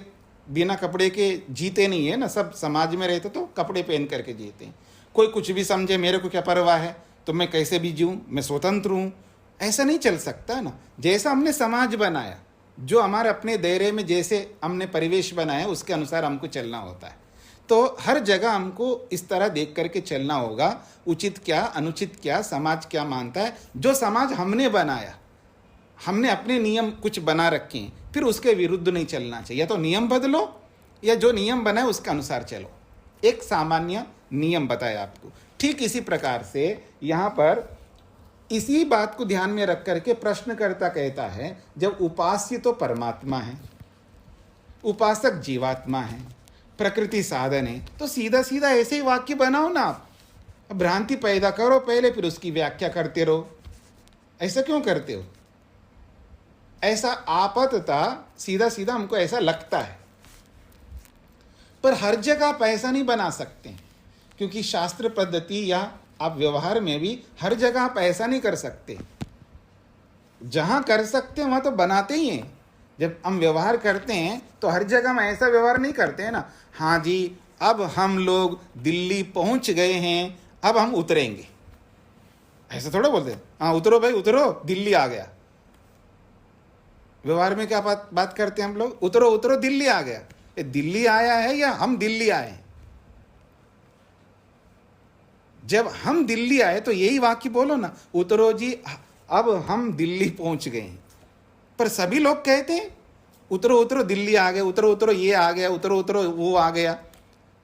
बिना कपड़े के जीते नहीं है ना, सब समाज में रहते तो कपड़े पहन करके जीते हैं। कोई कुछ भी समझे, मेरे को क्या परवाह है, तो मैं कैसे भी जीऊँ, मैं स्वतंत्र हूँ, ऐसा नहीं चल सकता ना। जैसा हमने समाज बनाया, जो हमारे अपने दायरे में जैसे हमने परिवेश बनाया, उसके अनुसार हमको चलना होता है। तो हर जगह हमको इस तरह देख करके चलना होगा, उचित क्या अनुचित क्या, समाज क्या मानता है। जो समाज हमने बनाया, हमने अपने नियम कुछ बना रखे हैं, फिर उसके विरुद्ध नहीं चलना चाहिए। या तो नियम बदलो या जो नियम बनाए उसके अनुसार चलो। एक सामान्य नियम बताया आपको। ठीक इसी प्रकार से यहाँ पर इसी बात को ध्यान में रख करके प्रश्नकर्ता कहता है, जब उपास्य तो परमात्मा है, उपासक जीवात्मा है, प्रकृति साधन है, तो सीधा सीधा ऐसे ही वाक्य बनाओ ना आप। भ्रांति पैदा करो पहले, फिर उसकी व्याख्या करते रहो। ऐसा क्यों करते हो? ऐसा आपातः सीधा सीधा हमको ऐसा लगता है, पर हर जगह आप ऐसा नहीं बना सकते, क्योंकि शास्त्र पद्धति या आप व्यवहार में भी हर जगह आप ऐसा नहीं कर सकते। जहां कर सकते हैं वहां तो बनाते ही हैं। जब हम व्यवहार करते हैं तो हर जगह हम ऐसा व्यवहार नहीं करते हैं ना, हाँ जी अब हम लोग दिल्ली पहुंच गए हैं, अब हम उतरेंगे, ऐसा थोड़ा बोलते हैं। हाँ उतरो भाई उतरो, दिल्ली आ गया। व्यवहार में क्या बात करते हैं हम लोग? उतरो उतरो, दिल्ली आ गया। ये दिल्ली आया है या हम दिल्ली आए हैं? जब हम दिल्ली आए तो यही वाक्य बोलो ना, उतरो जी अब हम दिल्ली पहुंच गए हैं। पर सभी लोग कहते हैं उतरो उतरो दिल्ली आ गए, उतरो उतरो ये आ गया, उतरो उतरो वो आ गया।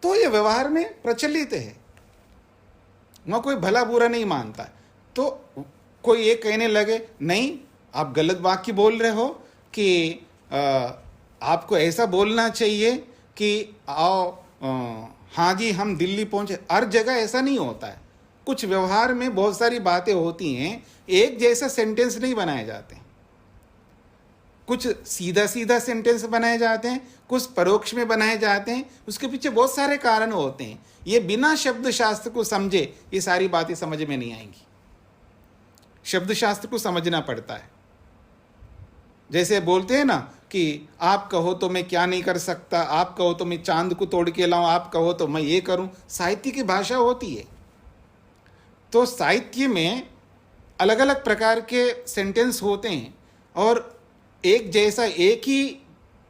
तो ये व्यवहार में प्रचलित है, वहां कोई भला बुरा नहीं मानता। तो कोई ये कहने लगे नहीं आप गलत वाक्य बोल रहे हो, कि आपको ऐसा बोलना चाहिए कि आओ हाँ जी हम दिल्ली पहुंचे। हर जगह ऐसा नहीं होता है। कुछ व्यवहार में बहुत सारी बातें होती हैं, एक जैसा सेंटेंस नहीं बनाए जाते। कुछ सीधा सीधा सेंटेंस बनाए जाते हैं, कुछ परोक्ष में बनाए जाते हैं। उसके पीछे बहुत सारे कारण होते हैं। ये बिना शब्द शास्त्र को समझे ये सारी बातें समझ में नहीं आएंगी। शब्द शास्त्र को समझना पड़ता है। जैसे बोलते हैं ना कि आप कहो तो मैं क्या नहीं कर सकता, आप कहो तो मैं चांद को तोड़ के लाऊं, आप कहो तो मैं ये करूं। साहित्य की भाषा होती है। तो साहित्य में अलग अलग प्रकार के सेंटेंस होते हैं, और एक जैसा एक ही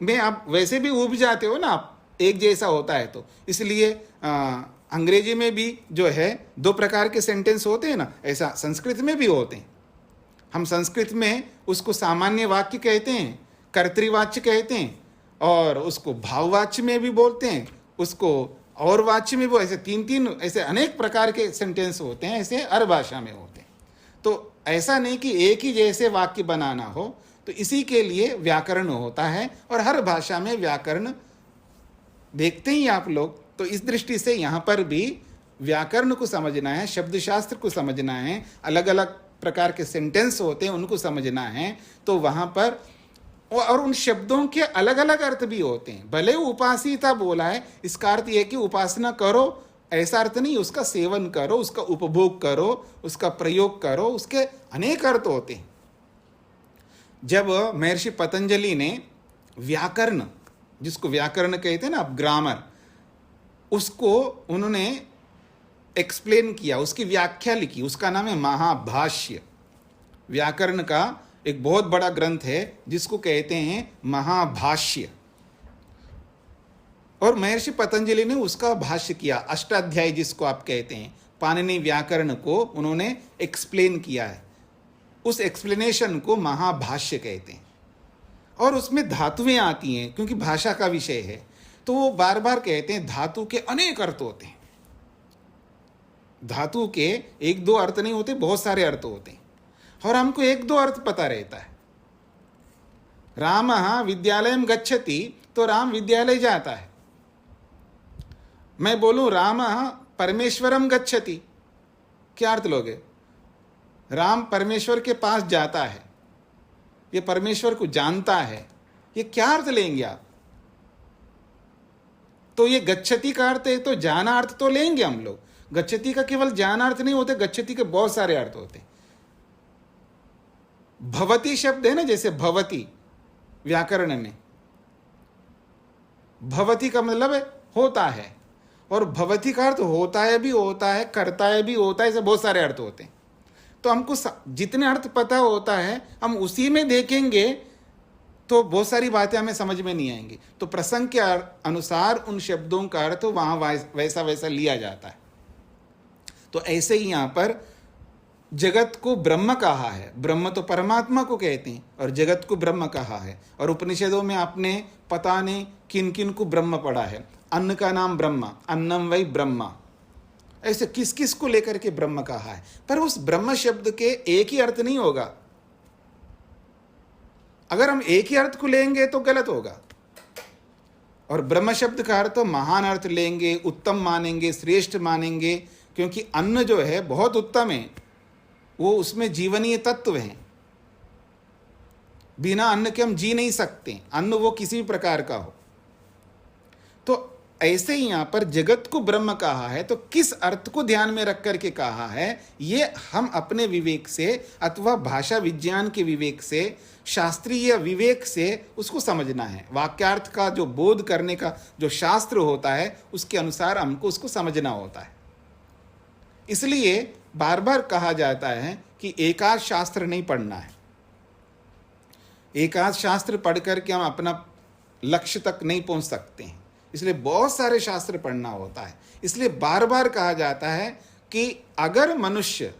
में आप वैसे भी उब जाते हो ना, आप एक जैसा होता है तो। इसलिए अंग्रेजी में भी जो है दो प्रकार के सेंटेंस होते हैं ना, ऐसा संस्कृत में भी होते हैं। हम संस्कृत में उसको सामान्य वाक्य कहते हैं, कर्तृवाच्य कहते हैं, और उसको भाववाच्य में भी बोलते हैं, उसको और वाच्य में भी। ऐसे तीन तीन ऐसे अनेक प्रकार के सेंटेंस होते हैं, ऐसे हर भाषा में होते हैं। तो ऐसा नहीं कि एक ही जैसे वाक्य बनाना हो, तो इसी के लिए व्याकरण होता है, और हर भाषा में व्याकरण देखते ही आप लोग। तो इस दृष्टि से यहाँ पर भी व्याकरण को समझना है, शब्द शास्त्र को समझना है, अलग अलग प्रकार के सेंटेंस होते हैं उनको समझना है। तो वहाँ पर और उन शब्दों के अलग अलग अर्थ भी होते हैं। भले उपासिता बोला है, इसका अर्थ यह कि उपासना करो, ऐसा अर्थ नहीं, उसका सेवन करो, उसका उपभोग करो, उसका प्रयोग करो, उसके अनेक अर्थ होते हैं। जब महर्षि पतंजलि ने व्याकरण, जिसको व्याकरण कहते हैं ना आप, ग्रामर, उसको उन्होंने एक्सप्लेन किया, उसकी व्याख्या लिखी, उसका नाम है महाभाष्य। व्याकरण का एक बहुत बड़ा ग्रंथ है जिसको कहते हैं महाभाष्य। और महर्षि पतंजलि ने उसका भाष्य किया, अष्टाध्यायी जिसको आप कहते हैं, पाणिनि व्याकरण को उन्होंने एक्सप्लेन किया है। उस एक्सप्लेनेशन को महाभाष्य कहते हैं। और उसमें धातुएं आती हैं, क्योंकि भाषा का विषय है, तो वो बार बार कहते हैं धातु के अनेक अर्थ होते हैं। धातु के एक दो अर्थ नहीं होते, बहुत सारे अर्थ होते हैं, और हमको एक दो अर्थ पता रहता है। रामः विद्यालयं गच्छति, तो राम विद्यालय जाता है। मैं बोलूं रामः परमेश्वरम गच्छति, क्या अर्थ लोगे? राम परमेश्वर के पास जाता है, ये परमेश्वर को जानता है, ये क्या अर्थ लेंगे आप? तो ये गच्छति का अर्थ है, तो जाना अर्थ तो लेंगे हम लोग। गच्छति का केवल जाना अर्थ नहीं होते, गच्छति के बहुत सारे अर्थ होते। भवती शब्द है ना, जैसे भवती व्याकरण में, भवती का मतलब है होता है, और भवती का अर्थ होता है भी होता है, करता है भी होता है, ऐसे बहुत सारे अर्थ होते हैं। तो हमको जितने अर्थ पता होता है हम उसी में देखेंगे तो बहुत सारी बातें हमें समझ में नहीं आएंगी। तो प्रसंग के अनुसार उन शब्दों का अर्थ वहाँ वैसा वैसा लिया जाता है। तो ऐसे ही यहाँ पर जगत को ब्रह्म कहा है, ब्रह्म तो परमात्मा को कहते हैं, और जगत को ब्रह्म कहा है। और उपनिषदों में आपने पता नहीं किन किन को ब्रह्म पढ़ा है। अन्न का नाम ब्रह्म, अन्नम वै ब्रह्मा, ऐसे किस किस को लेकर के ब्रह्म कहा है। पर उस ब्रह्म शब्द के एक ही अर्थ नहीं होगा। अगर हम एक ही अर्थ को लेंगे तो गलत होगा। और ब्रह्म शब्द का अर्थ महान अर्थ लेंगे, उत्तम मानेंगे, श्रेष्ठ मानेंगे, क्योंकि अन्न जो है बहुत उत्तम है, वो उसमें जीवनीय तत्व है। बिना अन्न के हम जी नहीं सकते, अन्न वो किसी भी प्रकार का हो। तो ऐसे ही यहाँ पर जगत को ब्रह्म कहा है, तो किस अर्थ को ध्यान में रख करके कहा है, ये हम अपने विवेक से अथवा भाषा विज्ञान के विवेक से, शास्त्रीय विवेक से उसको समझना है। वाक्यार्थ का जो बोध करने का जो शास्त्र होता है, उसके अनुसार हमको उसको समझना होता है। इसलिए बार बार कहा जाता है कि एकाध शास्त्र नहीं पढ़ना है। एकाध शास्त्र पढ़ करके हम अपना लक्ष्य तक नहीं पहुंच सकते हैं, इसलिए बहुत सारे शास्त्र पढ़ना होता है। इसलिए बार बार कहा जाता है कि अगर मनुष्य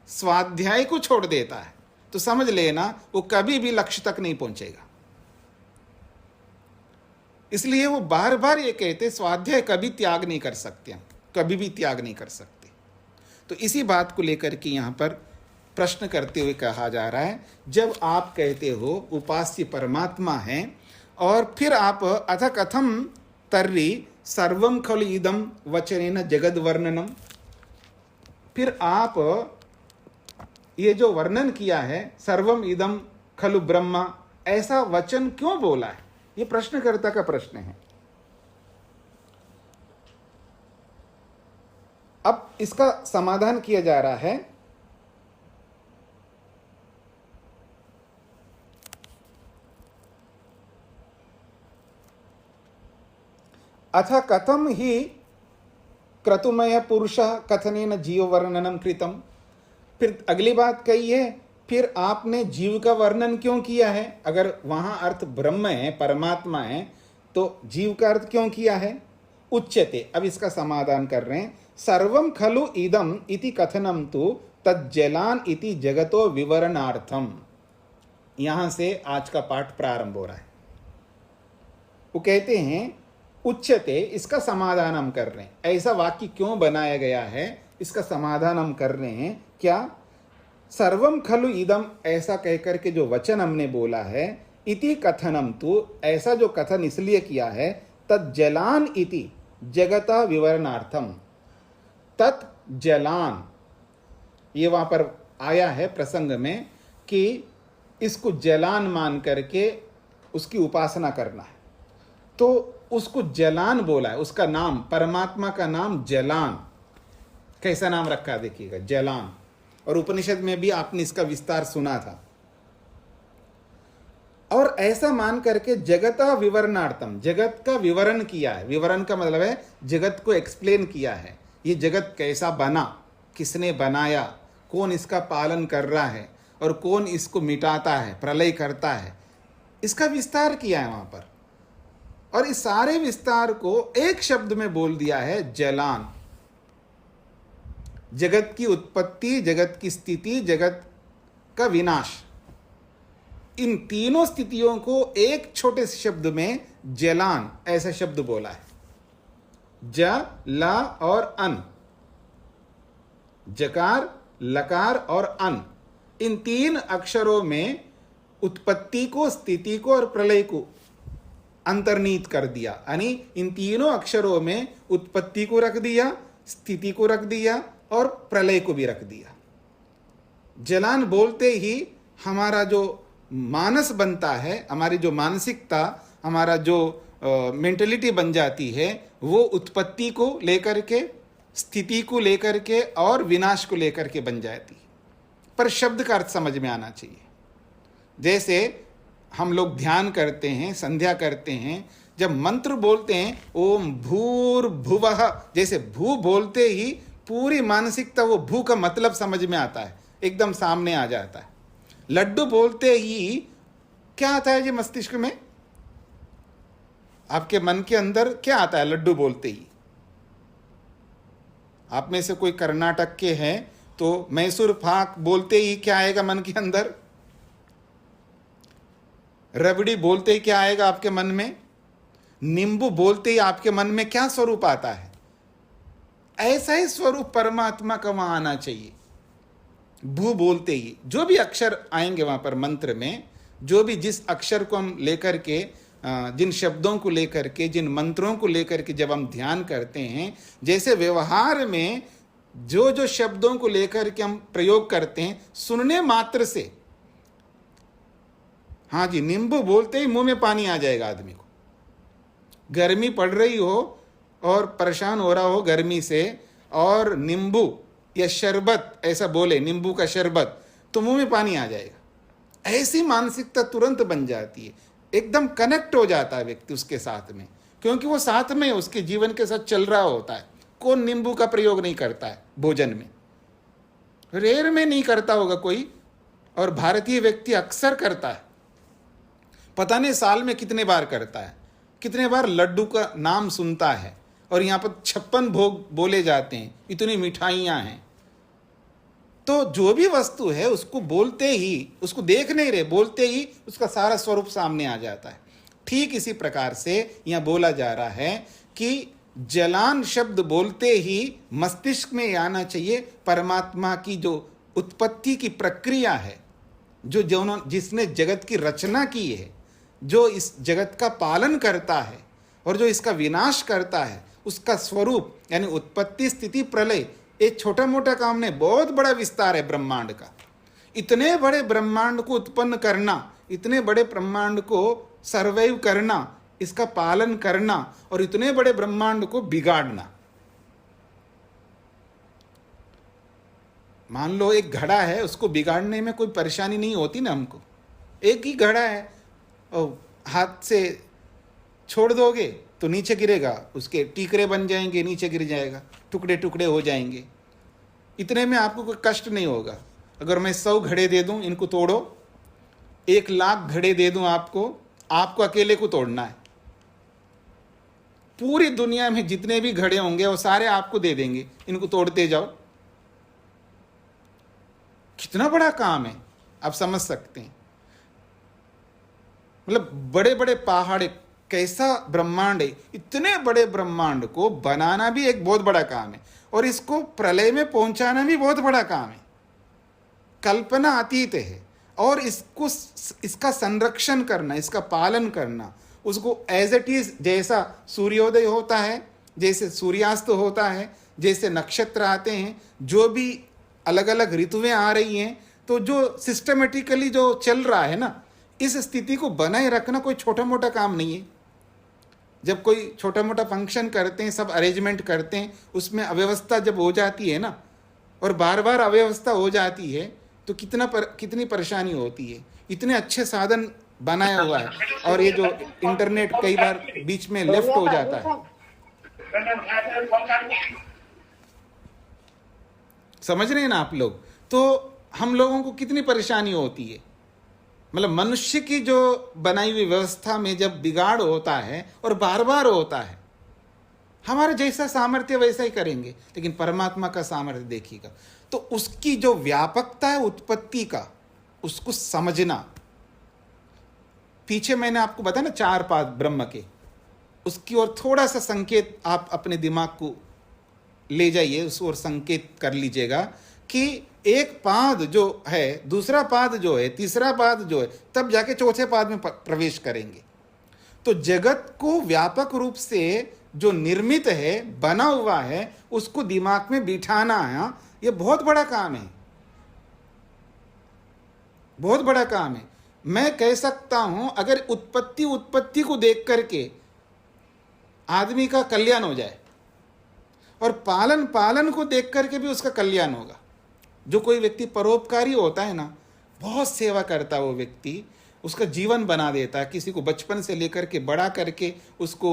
स्वाध्याय को छोड़ देता है तो समझ लेना वो कभी भी लक्ष्य तक नहीं पहुंचेगा। इसलिए वो बार बार ये कहते स्वाध्याय कभी त्याग नहीं कर सकते, हम कभी भी त्याग नहीं कर सकते। तो इसी बात को लेकर के यहाँ पर प्रश्न करते हुए कहा जा रहा है, जब आप कहते हो उपास्य परमात्मा है और फिर आप अथ कथम तर्री सर्वम खलु इदम वचनेन जगद वर्णनम, फिर आप ये जो वर्णन किया है सर्वम इदम खलु ब्रह्मा, ऐसा वचन क्यों बोला है? ये प्रश्नकर्ता का प्रश्न है। अब इसका समाधान किया जा रहा है। अथ कथम ही क्रतुमय पुरुष कथनेन जीव वर्णनम कृतम, फिर अगली बात कही है, फिर आपने जीव का वर्णन क्यों किया है? अगर वहां अर्थ ब्रह्म है, परमात्मा है, तो जीव का अर्थ क्यों किया है? उच्यते, अब इसका समाधान कर रहे हैं। सर्वम खलु इदम इति कथनम तु तज्जलान इति जगतो विवरणार्थम। यहां से आज का पाठ प्रारंभ हो रहा है। वो कहते हैं उच्यते, इसका समाधान हम कर रहे हैं। ऐसा वाक्य क्यों बनाया गया है, इसका समाधान हम कर रहे हैं। क्या? सर्वम खलु इदम, ऐसा कहकर के जो वचन हमने बोला है, इति कथनम तु, ऐसा जो कथन इसलिए किया है, तज्जलान इति जगता विवरणार्थम। तत्जलान, ये वहां पर आया है प्रसंग में कि इसको जलान मान करके उसकी उपासना करना है, तो उसको जलान बोला है। उसका नाम, परमात्मा का नाम जलान, कैसा नाम रखा देखिएगा, जलान। और उपनिषद में भी आपने इसका विस्तार सुना था। और ऐसा मान करके जगता विवरणार्थम, जगत का विवरण किया है। विवरण का मतलब है जगत को एक्सप्लेन किया है। ये जगत कैसा बना, किसने बनाया, कौन इसका पालन कर रहा है और कौन इसको मिटाता है, प्रलय करता है, इसका विस्तार किया है वहां पर। और इस सारे विस्तार को एक शब्द में बोल दिया है, जलान। जगत की उत्पत्ति, जगत की स्थिति, जगत का विनाश, इन तीनों स्थितियों को एक छोटे से शब्द में जलान ऐसा शब्द बोला है। ज, ला और अन, जकार, लकार और अन, इन तीन अक्षरों में उत्पत्ति को, स्थिति को और प्रलय को अंतर्नीत कर दिया। यानी इन तीनों अक्षरों में उत्पत्ति को रख दिया, स्थिति को रख दिया और प्रलय को भी रख दिया। जलान बोलते ही हमारा जो मानस बनता है, हमारी जो मानसिकता, हमारा जो मेंटलिटी बन जाती है वो उत्पत्ति को लेकर के, स्थिति को लेकर के और विनाश को लेकर के बन जाती है। पर शब्द का अर्थ समझ में आना चाहिए। जैसे हम लोग ध्यान करते हैं, संध्या करते हैं, जब मंत्र बोलते हैं ओम भूर्भुवः, जैसे भू बोलते ही पूरी मानसिकता वो भू का मतलब समझ में आता है, एकदम सामने आ जाता है। लड्डू बोलते ही क्या आता है जी मस्तिष्क में, आपके मन के अंदर क्या आता है लड्डू बोलते ही? आप में से कोई कर्नाटक के हैं तो मैसूर पाक बोलते ही क्या आएगा मन के अंदर? रबड़ी बोलते ही क्या आएगा आपके मन में? नींबू बोलते ही आपके मन में क्या स्वरूप आता है? ऐसा ही स्वरूप परमात्मा का वहां आना चाहिए। भू बोलते ही जो भी अक्षर आएंगे वहां पर मंत्र में, जो भी जिस अक्षर को हम लेकर के, जिन शब्दों को लेकर के, जिन मंत्रों को लेकर के जब हम ध्यान करते हैं, जैसे व्यवहार में जो जो शब्दों को लेकर के हम प्रयोग करते हैं, सुनने मात्र से, हाँ जी, नींबू बोलते ही मुंह में पानी आ जाएगा आदमी को। गर्मी पड़ रही हो और परेशान हो रहा हो गर्मी से, और नींबू या शरबत ऐसा बोले, नींबू का शरबत, तो मुंह में पानी आ जाएगा। ऐसी मानसिकता तुरंत बन जाती है, एकदम कनेक्ट हो जाता है व्यक्ति उसके साथ में, क्योंकि वो साथ में उसके जीवन के साथ चल रहा होता है। कौन नींबू का प्रयोग नहीं करता है भोजन में? रेर में नहीं करता होगा कोई, और भारतीय व्यक्ति अक्सर करता है। पता नहीं साल में कितने बार करता है, कितने बार लड्डू का नाम सुनता है, और यहाँ पर 56 भोग बोले जाते हैं, इतनी मिठाइयाँ हैं। तो जो भी वस्तु है उसको बोलते ही, उसको देख नहीं रहे, बोलते ही उसका सारा स्वरूप सामने आ जाता है। ठीक इसी प्रकार से यहाँ बोला जा रहा है कि जलान शब्द बोलते ही मस्तिष्क में आना चाहिए परमात्मा की जो उत्पत्ति की प्रक्रिया है, जो जिसने जगत की रचना की है, जो इस जगत का पालन करता है और जो इसका विनाश करता है, उसका स्वरूप यानी उत्पत्ति स्थिति प्रलय एक छोटा मोटा काम नहीं, बहुत बड़ा विस्तार है ब्रह्मांड का। इतने बड़े ब्रह्मांड को उत्पन्न करना, इतने बड़े ब्रह्मांड को सर्वाइव करना, इसका पालन करना, और इतने बड़े ब्रह्मांड को बिगाड़ना। मान लो एक घड़ा है, उसको बिगाड़ने में कोई परेशानी नहीं होती ना हमको। एक ही घड़ा है और हाथ से छोड़ दोगे तो नीचे गिरेगा, उसके टीकरे बन जाएंगे, नीचे गिर जाएगा, टुकड़े टुकड़े हो जाएंगे। इतने में आपको कोई कष्ट नहीं होगा। अगर मैं 100 घड़े दे दूं, इनको तोड़ो, 1,00,000 घड़े दे दूं आपको अकेले को तोड़ना है। पूरी दुनिया में जितने भी घड़े होंगे वो सारे आपको दे देंगे, इनको तोड़ते जाओ। कितना बड़ा काम है, आप समझ सकते हैं। मतलब बड़े बड़े पहाड़, कैसा ब्रह्मांड है। इतने बड़े ब्रह्मांड को बनाना भी एक बहुत बड़ा काम है, और इसको प्रलय में पहुंचाना भी बहुत बड़ा काम है। कल्पना अतीत है, और इसका संरक्षण करना, इसका पालन करना, उसको एज इट इज, जैसा सूर्योदय होता है, जैसे सूर्यास्त होता है, जैसे नक्षत्र आते हैं, जो भी अलग अलग ऋतुएं आ रही हैं, तो जो सिस्टमेटिकली जो चल रहा है ना, इस स्थिति को बनाए रखना कोई छोटा मोटा काम नहीं है। जब कोई छोटा मोटा फंक्शन करते हैं, सब अरेंजमेंट करते हैं, उसमें अव्यवस्था जब हो जाती है ना, और बार बार अव्यवस्था हो जाती है, तो कितनी परेशानी होती है। इतने अच्छे साधन बनाया हुआ है, और ये जो इंटरनेट कई बार बीच में लेफ्ट हो जाता है, समझ रहे हैं ना आप लोग? तो हम लोगों को कितनी परेशानी होती है। मतलब मनुष्य की जो बनाई हुई व्यवस्था में जब बिगाड़ होता है और बार बार होता है, हमारे जैसा सामर्थ्य वैसा ही करेंगे, लेकिन परमात्मा का सामर्थ्य देखिएगा। तो उसकी जो व्यापकता है उत्पत्ति का, उसको समझना। पीछे मैंने आपको बताया ना 4 पाद ब्रह्म के, उसकी ओर थोड़ा सा संकेत आप अपने दिमाग को ले जाइए, उस ओर संकेत कर लीजिएगा कि एक पाद जो है, दूसरा पाद जो है, तीसरा पाद जो है, तब जाके चौथे पाद में प्रवेश करेंगे। तो जगत को व्यापक रूप से जो निर्मित है, बना हुआ है, उसको दिमाग में बिठाना है, ये बहुत बड़ा काम है, बहुत बड़ा काम है। मैं कह सकता हूं, अगर उत्पत्ति को देख करके आदमी का कल्याण हो जाए, और पालन पालन को देख करके भी उसका कल्याण होगा। जो कोई व्यक्ति परोपकारी होता है ना, बहुत सेवा करता है वो व्यक्ति, उसका जीवन बना देता है। किसी को बचपन से लेकर के बड़ा करके उसको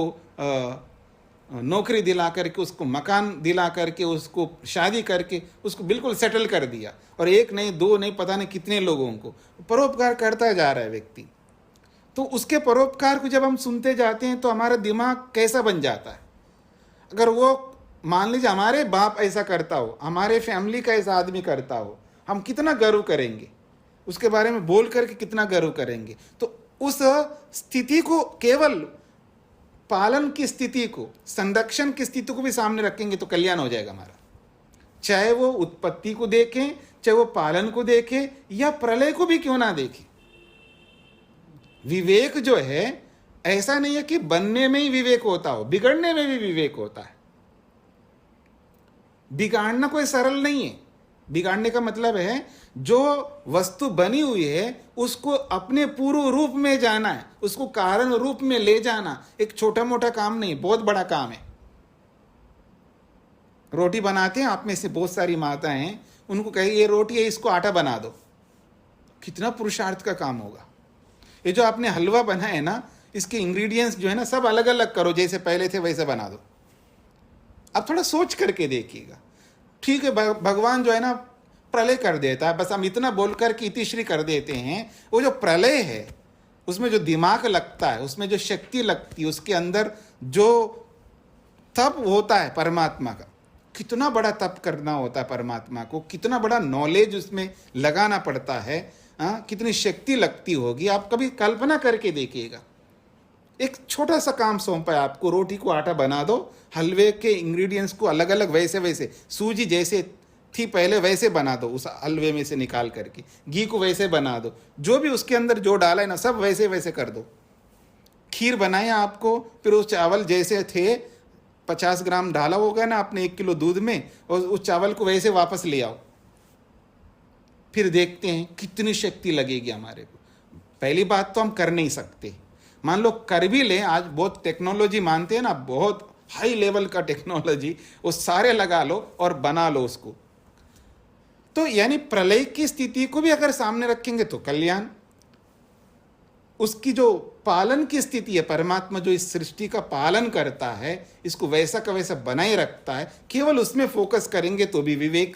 नौकरी दिला करके, उसको मकान दिला करके, उसको शादी करके उसको बिल्कुल सेटल कर दिया, और एक नहीं दो नहीं पता नहीं कितने लोगों को परोपकार करता जा रहा है व्यक्ति। तो उसके परोपकार को जब हम सुनते जाते हैं तो हमारा दिमाग कैसा बन जाता है। अगर वो मान लीजिए हमारे बाप ऐसा करता हो, हमारे फैमिली का ऐसा आदमी करता हो, हम कितना गर्व करेंगे, उसके बारे में बोल करके कितना गर्व करेंगे। तो उस स्थिति को, केवल पालन की स्थिति को, संरक्षण की स्थिति को भी सामने रखेंगे तो कल्याण हो जाएगा हमारा। चाहे वो उत्पत्ति को देखें, चाहे वो पालन को देखें, या प्रलय को भी क्यों ना देखें। विवेक जो है, ऐसा नहीं है कि बनने में ही विवेक होता हो, बिगड़ने में भी विवेक होता है। बिगाड़ना कोई सरल नहीं है। बिगाड़ने का मतलब है जो वस्तु बनी हुई है उसको अपने पूर्व रूप में जाना है, उसको कारण रूप में ले जाना एक छोटा मोटा काम नहीं, बहुत बड़ा काम है। रोटी बनाते हैं, आप में से बहुत सारी माताएं हैं, उनको कहे ये रोटी है, इसको आटा बना दो, कितना पुरुषार्थ का काम होगा। ये जो आपने हलवा बना है ना, इसके इंग्रेडिएंट्स जो है ना सब अलग अलग करो, जैसे पहले थे वैसे बना दो। अब थोड़ा सोच करके देखिएगा। ठीक है, भगवान जो है ना प्रलय कर देता है, बस हम इतना बोलकर कि इतिश्री कर देते हैं। वो जो प्रलय है उसमें जो दिमाग लगता है, उसमें जो शक्ति लगती है, उसके अंदर जो तप होता है परमात्मा का, कितना बड़ा तप करना होता है परमात्मा को, कितना बड़ा नॉलेज उसमें लगाना पड़ता है, कितनी शक्ति लगती होगी। आप कभी कल्पना करके देखिएगा। एक छोटा सा काम सौंपा है आपको, रोटी को आटा बना दो, हलवे के इंग्रेडिएंट्स को अलग अलग वैसे वैसे, सूजी जैसे थी पहले वैसे बना दो, उस हलवे में से निकाल करके घी को वैसे बना दो, जो भी उसके अंदर जो डाला है ना सब वैसे वैसे कर दो। खीर बनाया आपको, फिर उस चावल जैसे थे 50 ग्राम डाला होगा ना आपने 1 किलो दूध में, और उस चावल को वैसे वापस ले आओ, फिर देखते हैं कितनी शक्ति लगेगी हमारे को। पहली बात तो हम कर नहीं सकते, मान लो कर भी लें, आज बहुत टेक्नोलॉजी मानते हैं ना, बहुत हाई लेवल का टेक्नोलॉजी, वो सारे लगा लो और बना लो उसको। तो यानी प्रलय की स्थिति को भी अगर सामने रखेंगे तो कल्याण। उसकी जो पालन की स्थिति है, परमात्मा जो इस सृष्टि का पालन करता है, इसको वैसा का वैसा बनाए रखता है, केवल उसमें फोकस करेंगे तो भी विवेक,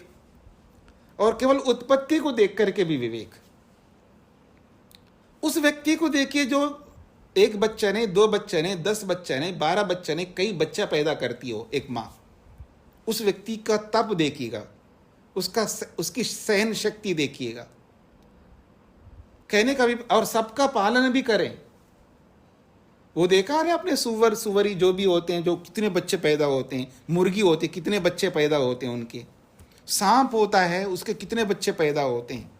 और केवल उत्पत्ति को देख करके भी विवेक। उस व्यक्ति को देखिए जो 1 बच्चा नहीं, 2 बच्चा नहीं, 10 बच्चा नहीं, 12 बच्चा नहीं, कई बच्चा पैदा करती हो एक माँ। उस व्यक्ति का तप देखिएगा, उसकी सहन शक्ति देखिएगा, कहने का भी, और सबका पालन भी करें। वो देखा है आपने, सुवरी जो भी होते हैं, जो कितने बच्चे पैदा होते हैं, मुर्गी होती कितने बच्चे पैदा होते हैं उनके, सांप होता है उसके कितने बच्चे पैदा होते हैं।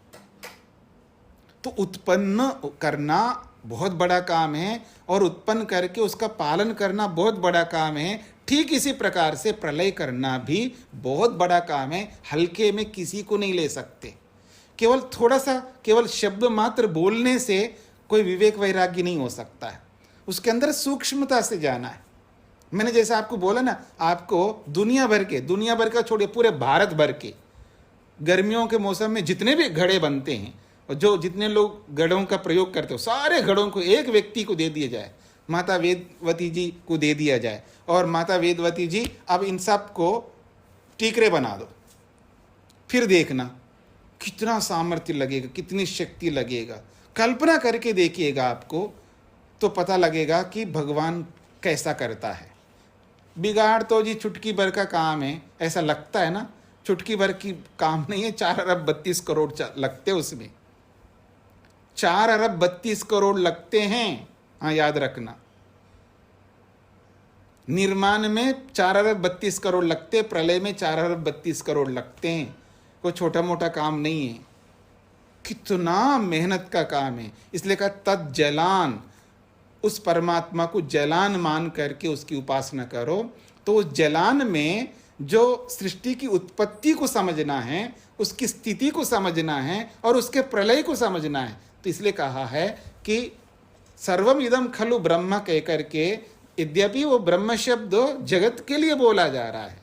तो उत्पन्न करना बहुत बड़ा काम है, और उत्पन्न करके उसका पालन करना बहुत बड़ा काम है। ठीक इसी प्रकार से प्रलय करना भी बहुत बड़ा काम है, हल्के में किसी को नहीं ले सकते। केवल थोड़ा सा, केवल शब्द मात्र बोलने से कोई विवेक वैराग्य नहीं हो सकता है, उसके अंदर सूक्ष्मता से जाना है। मैंने जैसे आपको बोला ना, आपको दुनिया भर का छोड़िए, पूरे भारत भर के गर्मियों के मौसम में जितने भी घड़े बनते हैं, और जो जितने लोग घड़ों का प्रयोग करते हो, सारे घड़ों को एक व्यक्ति को दे दिया जाए, माता वेदवती जी को दे दिया जाए, और माता वेदवती जी अब इन सब को टीकरे बना दो, फिर देखना कितना सामर्थ्य लगेगा, कितनी शक्ति लगेगा। कल्पना करके देखिएगा, आपको तो पता लगेगा कि भगवान कैसा करता है। बिगाड़ तो जी चुटकी भर का काम है, ऐसा लगता है ना, चुटकी भर की काम नहीं है, 4 अरब 32 करोड़ लगते उसमें, 4 अरब 32 करोड़ लगते हैं। हाँ, याद रखना, निर्माण में 4 अरब 32 करोड़ लगते, प्रलय में 4 अरब 32 करोड़ लगते हैं। कोई छोटा मोटा काम नहीं है, कितना मेहनत का काम है। इसलिए कहा तज्जलान, उस परमात्मा को जलान मान करके उसकी उपासना करो। तो उस जलान में जो सृष्टि की उत्पत्ति को समझना है, उसकी स्थिति को समझना है, और उसके प्रलय को समझना है। तो इसलिए कहा है कि सर्वम इदम खलु ब्रह्म कह करके यद्यपि वो ब्रह्म शब्द जगत के लिए बोला जा रहा है,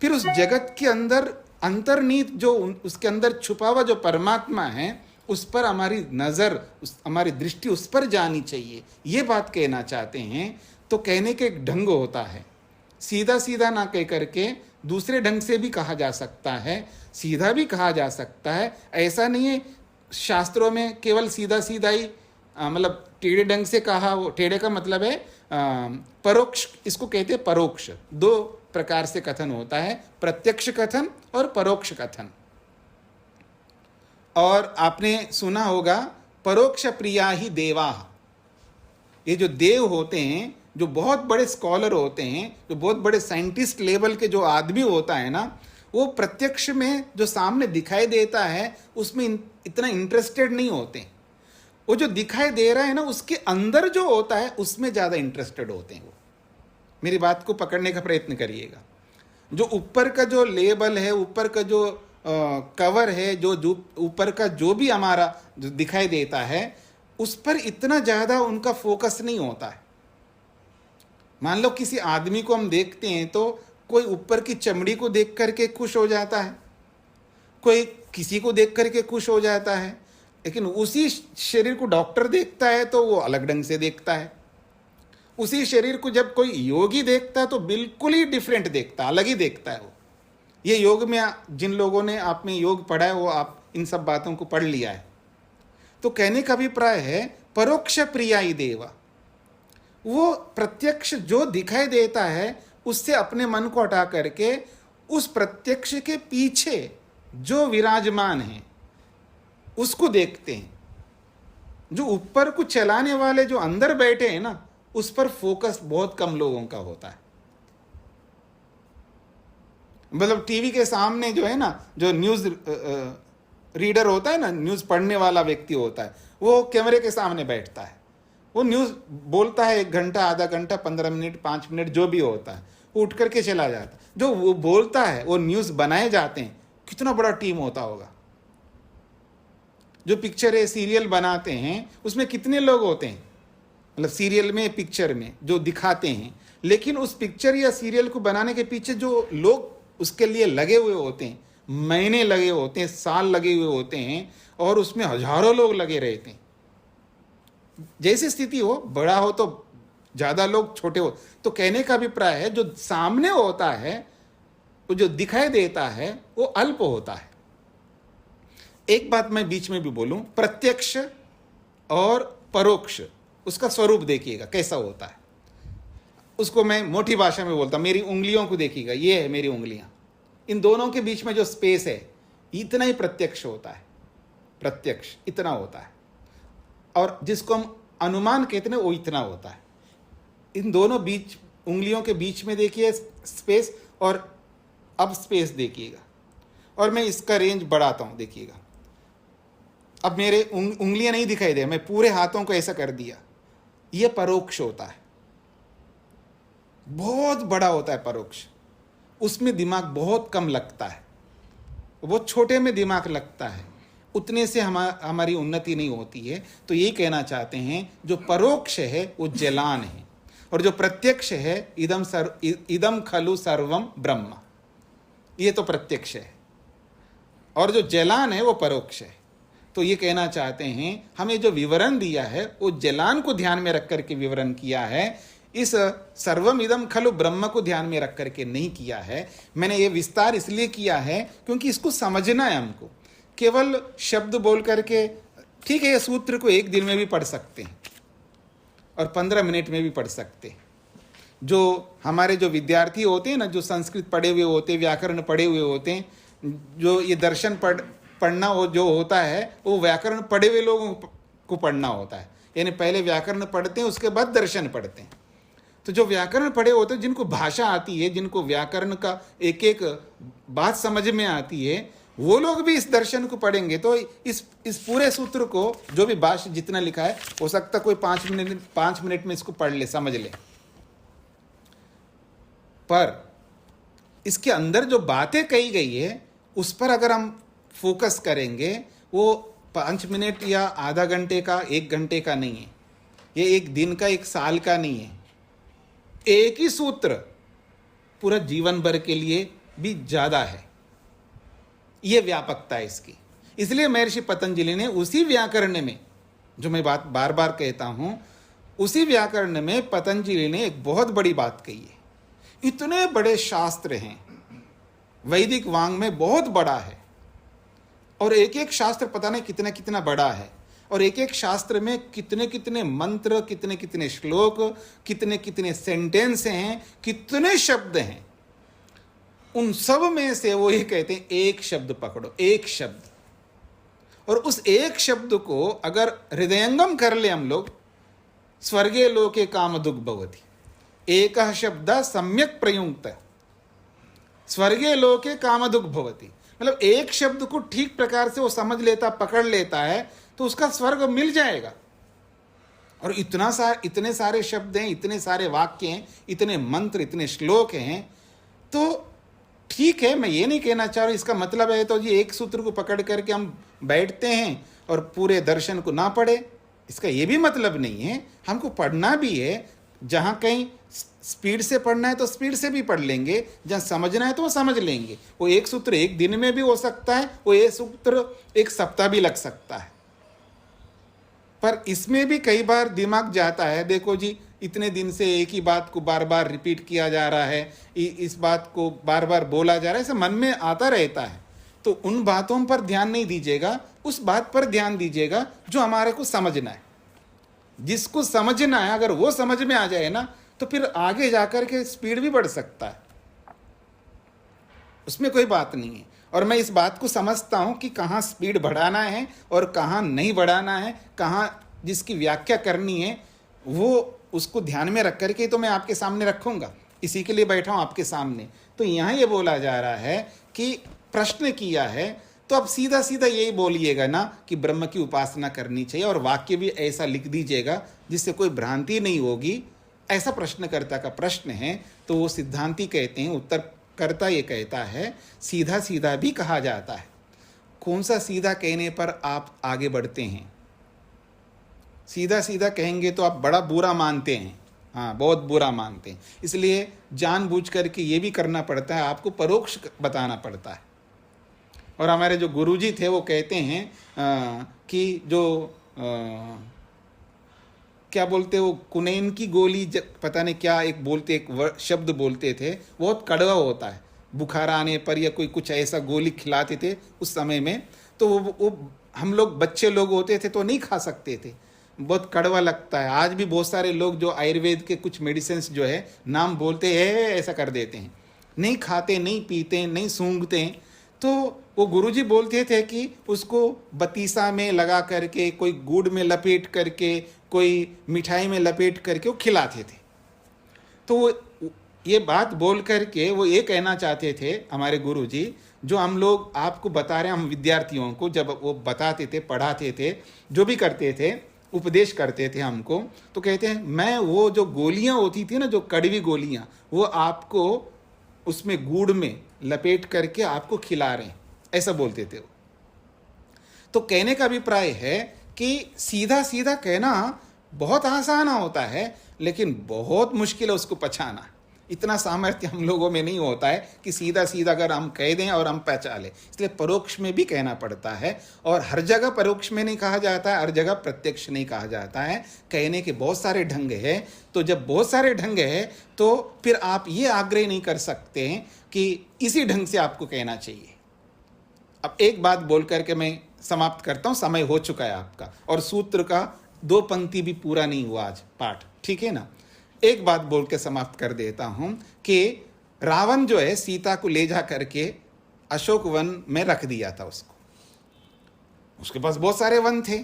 फिर उस जगत के अंदर अंतर्नीत जो उसके अंदर छुपा हुआ जो परमात्मा है, उस पर हमारी नज़र, हमारी दृष्टि उस पर जानी चाहिए, ये बात कहना चाहते हैं। तो कहने के एक ढंग होता है, सीधा सीधा ना कह करके दूसरे ढंग से भी कहा जा सकता है, सीधा भी कहा जा सकता है। ऐसा नहीं है शास्त्रों में केवल सीधा सीधा ही मतलब टेढ़े ढंग से कहा हो। टेढ़े का मतलब है परोक्ष, इसको कहते हैं परोक्ष। दो प्रकार से कथन होता है, प्रत्यक्ष कथन और परोक्ष कथन। और आपने सुना होगा परोक्ष प्रिया ही देवा। ये जो देव होते हैं, जो बहुत बड़े स्कॉलर होते हैं, जो बहुत बड़े साइंटिस्ट लेवल के जो आदमी होता है ना, वो प्रत्यक्ष में जो सामने दिखाई देता है उसमें इतना इंटरेस्टेड नहीं होते। वो जो दिखाई दे रहा है ना, उसके अंदर जो होता है उसमें ज़्यादा इंटरेस्टेड होते हैं। वो मेरी बात को पकड़ने का प्रयत्न करिएगा। जो ऊपर का जो लेबल है, ऊपर का जो कवर है, जो ऊपर का जो भी हमारा जो दिखाई देता है, उस पर इतना ज़्यादा उनका फोकस नहीं होता है। मान लो किसी आदमी को हम देखते हैं तो कोई ऊपर की चमड़ी को देख करके खुश हो जाता है, कोई किसी को देख करके खुश हो जाता है, लेकिन उसी शरीर को डॉक्टर देखता है तो वो अलग ढंग से देखता है। उसी शरीर को जब कोई योगी देखता है तो बिल्कुल ही डिफरेंट देखता है, अलग ही देखता है वो। ये योग में जिन लोगों ने आपने योग पढ़ा है वो आप इन सब बातों को पढ़ लिया है। तो कहने का अभिप्राय है परोक्ष प्रिया ही देवा। वो प्रत्यक्ष जो दिखाई देता है उससे अपने मन को हटा करके उस प्रत्यक्ष के पीछे जो विराजमान है उसको देखते हैं। जो ऊपर को चलाने वाले जो अंदर बैठे हैं ना, उस पर फोकस बहुत कम लोगों का होता है। मतलब टीवी के सामने जो है ना, जो न्यूज़ रीडर होता है ना, न्यूज़ पढ़ने वाला व्यक्ति होता है, वो कैमरे के सामने बैठता है, वो न्यूज़ बोलता है 1 घंटा, आधा घंटा, 15 मिनट, 5 मिनट, जो भी होता है, वो उठ करके चला जाता है। जो वो बोलता है, वो न्यूज़ बनाए जाते हैं, कितना बड़ा टीम होता होगा। जो पिक्चर है, सीरियल बनाते हैं, उसमें कितने लोग होते हैं, मतलब सीरियल में, पिक्चर में जो दिखाते हैं, लेकिन उस पिक्चर या सीरियल को बनाने के पीछे जो लोग उसके लिए लगे हुए होते हैं, महीने लगे होते हैं, साल लगे हुए होते हैं, और उसमें हजारों लोग लगे रहते हैं। जैसी स्थिति हो, बड़ा हो तो ज़्यादा लोग, छोटे हो तो। कहने का अभिप्राय है जो सामने होता है, वो जो दिखाई देता है, वो अल्प होता है। एक बात मैं बीच में भी बोलूं, प्रत्यक्ष और परोक्ष, उसका स्वरूप देखिएगा कैसा होता है। उसको मैं मोटी भाषा में बोलता हूं, मेरी उंगलियों को देखिएगा, ये है मेरी उंगलियां, इन दोनों के बीच में जो स्पेस है, इतना ही प्रत्यक्ष होता है। प्रत्यक्ष इतना होता है, और जिसको हम अनुमान कहते हैं वो इतना होता है। इन दोनों बीच, उंगलियों के बीच में देखिए स्पेस, और अब स्पेस देखिएगा, और मैं इसका रेंज बढ़ाता हूं, देखिएगा। अब मेरे उंगलियां नहीं दिखाई दे, मैं पूरे हाथों को ऐसा कर दिया, ये परोक्ष होता है। बहुत बड़ा होता है परोक्ष, उसमें दिमाग बहुत कम लगता है, बहुत छोटे में दिमाग लगता है, उतने से हमारी उन्नति नहीं होती है। तो यही कहना चाहते हैं, जो परोक्ष है वो जलान है, और जो प्रत्यक्ष है इदम खलु सर्वम ब्रह्म, ये तो प्रत्यक्ष है, और जो जलान है वो परोक्ष है। तो ये कहना चाहते हैं, हमें जो विवरण दिया है वो जलान को ध्यान में रख करके विवरण किया है, इस सर्वम इदम खलु ब्रह्म को ध्यान में रख करके नहीं किया है। मैंने ये विस्तार इसलिए किया है क्योंकि इसको समझना है हमको। केवल शब्द बोल करके, ठीक है, ये सूत्र को 1 दिन में भी पढ़ सकते हैं और 15 मिनट में भी पढ़ सकते हैं। जो हमारे जो विद्यार्थी होते हैं ना, जो संस्कृत पढ़े हुए होते हैं, व्याकरण पढ़े हुए होते हैं, जो ये दर्शन पढ़ना हो जो होता है, वो व्याकरण पढ़े हुए लोगों को पढ़ना होता है। यानी पहले व्याकरण पढ़ते हैं, उसके बाद दर्शन पढ़ते हैं। तो जो व्याकरण पढ़े होते हैं, जिनको भाषा आती है, जिनको व्याकरण का एक एक बात समझ में आती है, वो लोग भी इस दर्शन को पढ़ेंगे तो इस पूरे सूत्र को, जो भी भाष्य जितना लिखा है, हो सकता कोई 5 मिनट में इसको पढ़ ले, समझ ले। पर इसके अंदर जो बातें कही गई है, उस पर अगर हम फोकस करेंगे, वो 5 मिनट या आधा घंटे का, 1 घंटे का नहीं है, ये 1 दिन का, 1 साल का नहीं है, एक ही सूत्र पूरा जीवन भर के लिए भी ज्यादा है, यह व्यापकता है इसकी। इसलिए महर्षि पतंजलि ने उसी व्याकरण में, जो मैं बात बार बार कहता हूं, उसी व्याकरण में पतंजलि ने एक बहुत बड़ी बात कही है। इतने बड़े शास्त्र हैं, वैदिक वांग में बहुत बड़ा है, और एक एक शास्त्र पता नहीं कितना कितना बड़ा है, और एक एक शास्त्र में कितने कितने मंत्र, कितने कितने श्लोक, कितने कितने सेंटेंस हैं, कितने शब्द हैं। उन सब में से वो ये कहते हैं एक शब्द पकड़ो, एक शब्द, और उस एक शब्द को अगर हृदयंगम कर ले हम लोग, स्वर्गे लोके काम दुख भवति, एक शब्द सम्यक प्रयुक्त, स्वर्गे लोके काम दुख भवति, मतलब एक शब्द को ठीक प्रकार से वो समझ लेता, पकड़ लेता है, तो उसका स्वर्ग मिल जाएगा। और इतने सारे शब्द हैं, इतने सारे वाक्य हैं, इतने मंत्र, इतने श्लोक हैं, तो ठीक है, मैं ये नहीं कहना चाह रहा इसका मतलब है तो जी एक सूत्र को पकड़ करके हम बैठते हैं और पूरे दर्शन को ना पढ़े, इसका ये भी मतलब नहीं है। हमको पढ़ना भी है, जहाँ कहीं स्पीड से पढ़ना है तो स्पीड से भी पढ़ लेंगे, जहाँ समझना है तो वो समझ लेंगे। वो एक सूत्र एक दिन में भी हो सकता है, वो एक सूत्र एक सप्ताह भी लग सकता है। पर इसमें भी कई बार दिमाग जाता है, देखो जी इतने दिन से एक ही बात को बार बार रिपीट किया जा रहा है, इस बात को बार बार बोला जा रहा है, ऐसा मन में आता रहता है। तो उन बातों पर ध्यान नहीं दीजिएगा, उस बात पर ध्यान दीजिएगा जो हमारे को समझना है। जिसको समझना है, अगर वो समझ में आ जाए ना, तो फिर आगे जाकर के स्पीड भी बढ़ सकता है, उसमें कोई बात नहीं है। और मैं इस बात को समझता हूं कि कहाँ स्पीड बढ़ाना है और कहाँ नहीं बढ़ाना है, कहाँ जिसकी व्याख्या करनी है, वो उसको ध्यान में रख करके तो मैं आपके सामने रखूंगा, इसी के लिए बैठा हूं आपके सामने। तो यहाँ ये बोला जा रहा है कि प्रश्न किया है, तो अब सीधा सीधा यही बोलिएगा ना कि ब्रह्म की उपासना करनी चाहिए, और वाक्य भी ऐसा लिख दीजिएगा जिससे कोई भ्रांति नहीं होगी। ऐसा प्रश्नकर्ता का प्रश्न है, तो वो सिद्धांती कहते हैं, उत्तरकर्ता ये कहता है सीधा सीधा भी कहा जाता है। कौन सा सीधा कहने पर आप आगे बढ़ते हैं? सीधा सीधा कहेंगे तो आप बड़ा बुरा मानते हैं, हाँ बहुत बुरा मानते हैं, इसलिए जानबूझ करके ये भी करना पड़ता है, आपको परोक्ष बताना पड़ता है। और हमारे जो गुरुजी थे वो कहते हैं कि जो क्या बोलते, वो कुनैन की गोली, पता नहीं क्या एक बोलते, एक शब्द बोलते थे, बहुत कड़वा होता है। बुखार आने पर या कोई कुछ ऐसा गोली खिलाते थे उस समय में, तो वो हम लोग बच्चे लोग होते थे तो नहीं खा सकते थे, बहुत कड़वा लगता है। आज भी बहुत सारे लोग जो आयुर्वेद के कुछ मेडिसिन जो है नाम बोलते हैं, ऐसा कर देते हैं, नहीं खाते, नहीं पीते, नहीं सूंघते हैं। तो वो गुरुजी बोलते थे कि उसको बतीसा में लगा करके, कोई गुड़ में लपेट करके, कोई मिठाई में लपेट करके वो खिलाते थे। तो वो ये बात बोल करके वो ये कहना चाहते थे हमारे गुरुजी, जो हम लोग आपको बता रहे हैं, हम विद्यार्थियों को जब वो बताते थे, पढ़ाते थे, जो भी करते थे, उपदेश करते थे हमको, तो कहते हैं मैं वो जो गोलियां होती थी ना, जो कड़वी गोलियां, वो आपको उसमें गुड़ में लपेट करके आपको खिला रहे हैं, ऐसा बोलते थे वो। तो कहने का अभिप्राय है कि सीधा सीधा कहना बहुत आसान होता है, लेकिन बहुत मुश्किल है उसको पछाना। इतना सामर्थ्य हम लोगों में नहीं होता है कि सीधा सीधा अगर हम कह दें और हम पहचान लें, इसलिए परोक्ष में भी कहना पड़ता है। और हर जगह परोक्ष में नहीं कहा जाता है, हर जगह प्रत्यक्ष नहीं कहा जाता है। कहने के बहुत सारे ढंग हैं, तो जब बहुत सारे ढंग हैं तो फिर आप ये आग्रह नहीं कर सकते हैं कि इसी ढंग से आपको कहना चाहिए। अब एक बात बोल करके मैं समाप्त करता हूँ, समय हो चुका है आपका, और सूत्र का 2 पंक्ति भी पूरा नहीं हुआ आज पाठ, ठीक है ना। एक बात बोल के समाप्त कर देता हूं कि रावण जो है सीता को ले जा करके अशोक वन में रख दिया था उसको, उसके पास बहुत सारे वन थे।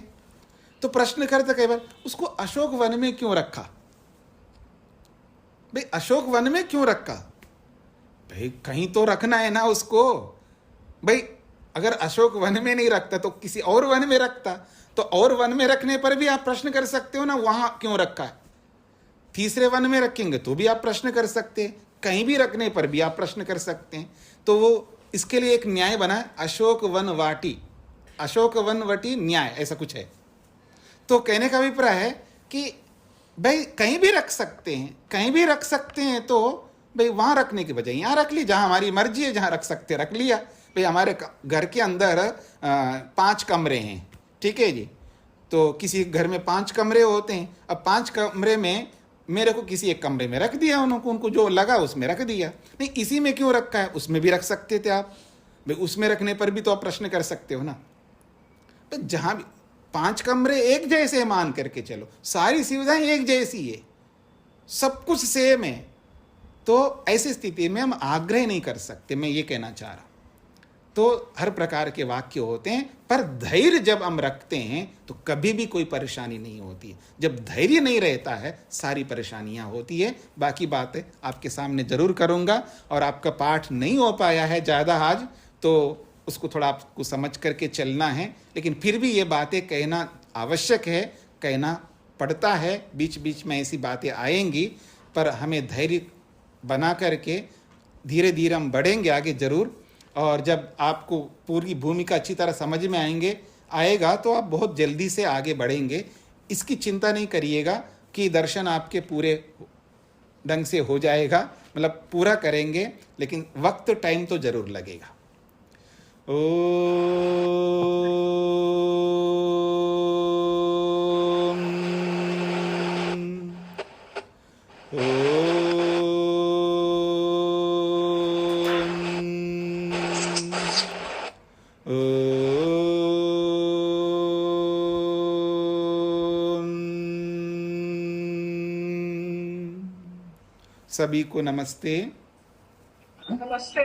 तो प्रश्न करता कई बार, उसको अशोक वन में क्यों रखा? भाई अशोक वन में क्यों रखा? भाई कहीं तो रखना है ना उसको। भाई अगर अशोक वन में नहीं रखता तो किसी और वन में रखता, तो और वन में रखने पर भी आप प्रश्न कर सकते हो ना, वहां क्यों रखा है। तीसरे वन में रखेंगे तो भी आप प्रश्न कर सकते हैं, कहीं भी रखने पर भी आप प्रश्न कर सकते हैं। तो वो इसके लिए एक न्याय बना है, अशोक वन वाटी, अशोक वन वटी न्याय, ऐसा कुछ है। तो कहने का अभिप्राय है कि भाई कहीं भी रख सकते हैं, कहीं भी रख सकते हैं, तो भाई वहाँ रखने की बजाय यहाँ रख ली, जहाँ हमारी मर्जी है, जहाँ रख सकते रख लिया। भाई हमारे घर के अंदर 5 कमरे हैं, ठीक है जी। तो किसी घर में 5 कमरे होते हैं। अब 5 कमरे में मेरे को किसी एक कमरे में रख दिया, उनको जो लगा उसमें रख दिया। नहीं, इसी में क्यों रखा है, उसमें भी रख सकते थे आप। भाई उसमें रखने पर भी तो आप प्रश्न कर सकते हो ना। तो जहाँ भी 5 कमरे एक जैसे मान करके चलो, सारी सुविधाएं एक जैसी है, सब कुछ सेम है, तो ऐसी स्थिति में हम आग्रह नहीं कर सकते, मैं ये कहना चाह रहा हूं। तो हर प्रकार के वाक्य होते हैं, पर धैर्य जब हम रखते हैं तो कभी भी कोई परेशानी नहीं होती है। जब धैर्य नहीं रहता है सारी परेशानियां होती है। बाकी बातें आपके सामने जरूर करूंगा। और आपका पाठ नहीं हो पाया है ज़्यादा आज, तो उसको थोड़ा आपको समझ करके चलना है, लेकिन फिर भी ये बातें कहना आवश्यक है, कहना पड़ता है। बीच बीच में ऐसी बातें आएंगी, पर हमें धैर्य बना करके धीरे धीरे हम बढ़ेंगे आगे जरूर। और जब आपको पूरी भूमिका अच्छी तरह समझ में आएगा तो आप बहुत जल्दी से आगे बढ़ेंगे। इसकी चिंता नहीं करिएगा कि दर्शन आपके पूरे ढंग से हो जाएगा, मतलब पूरा करेंगे, लेकिन वक्त टाइम तो जरूर लगेगा। सभी को नमस्ते। नमस्ते।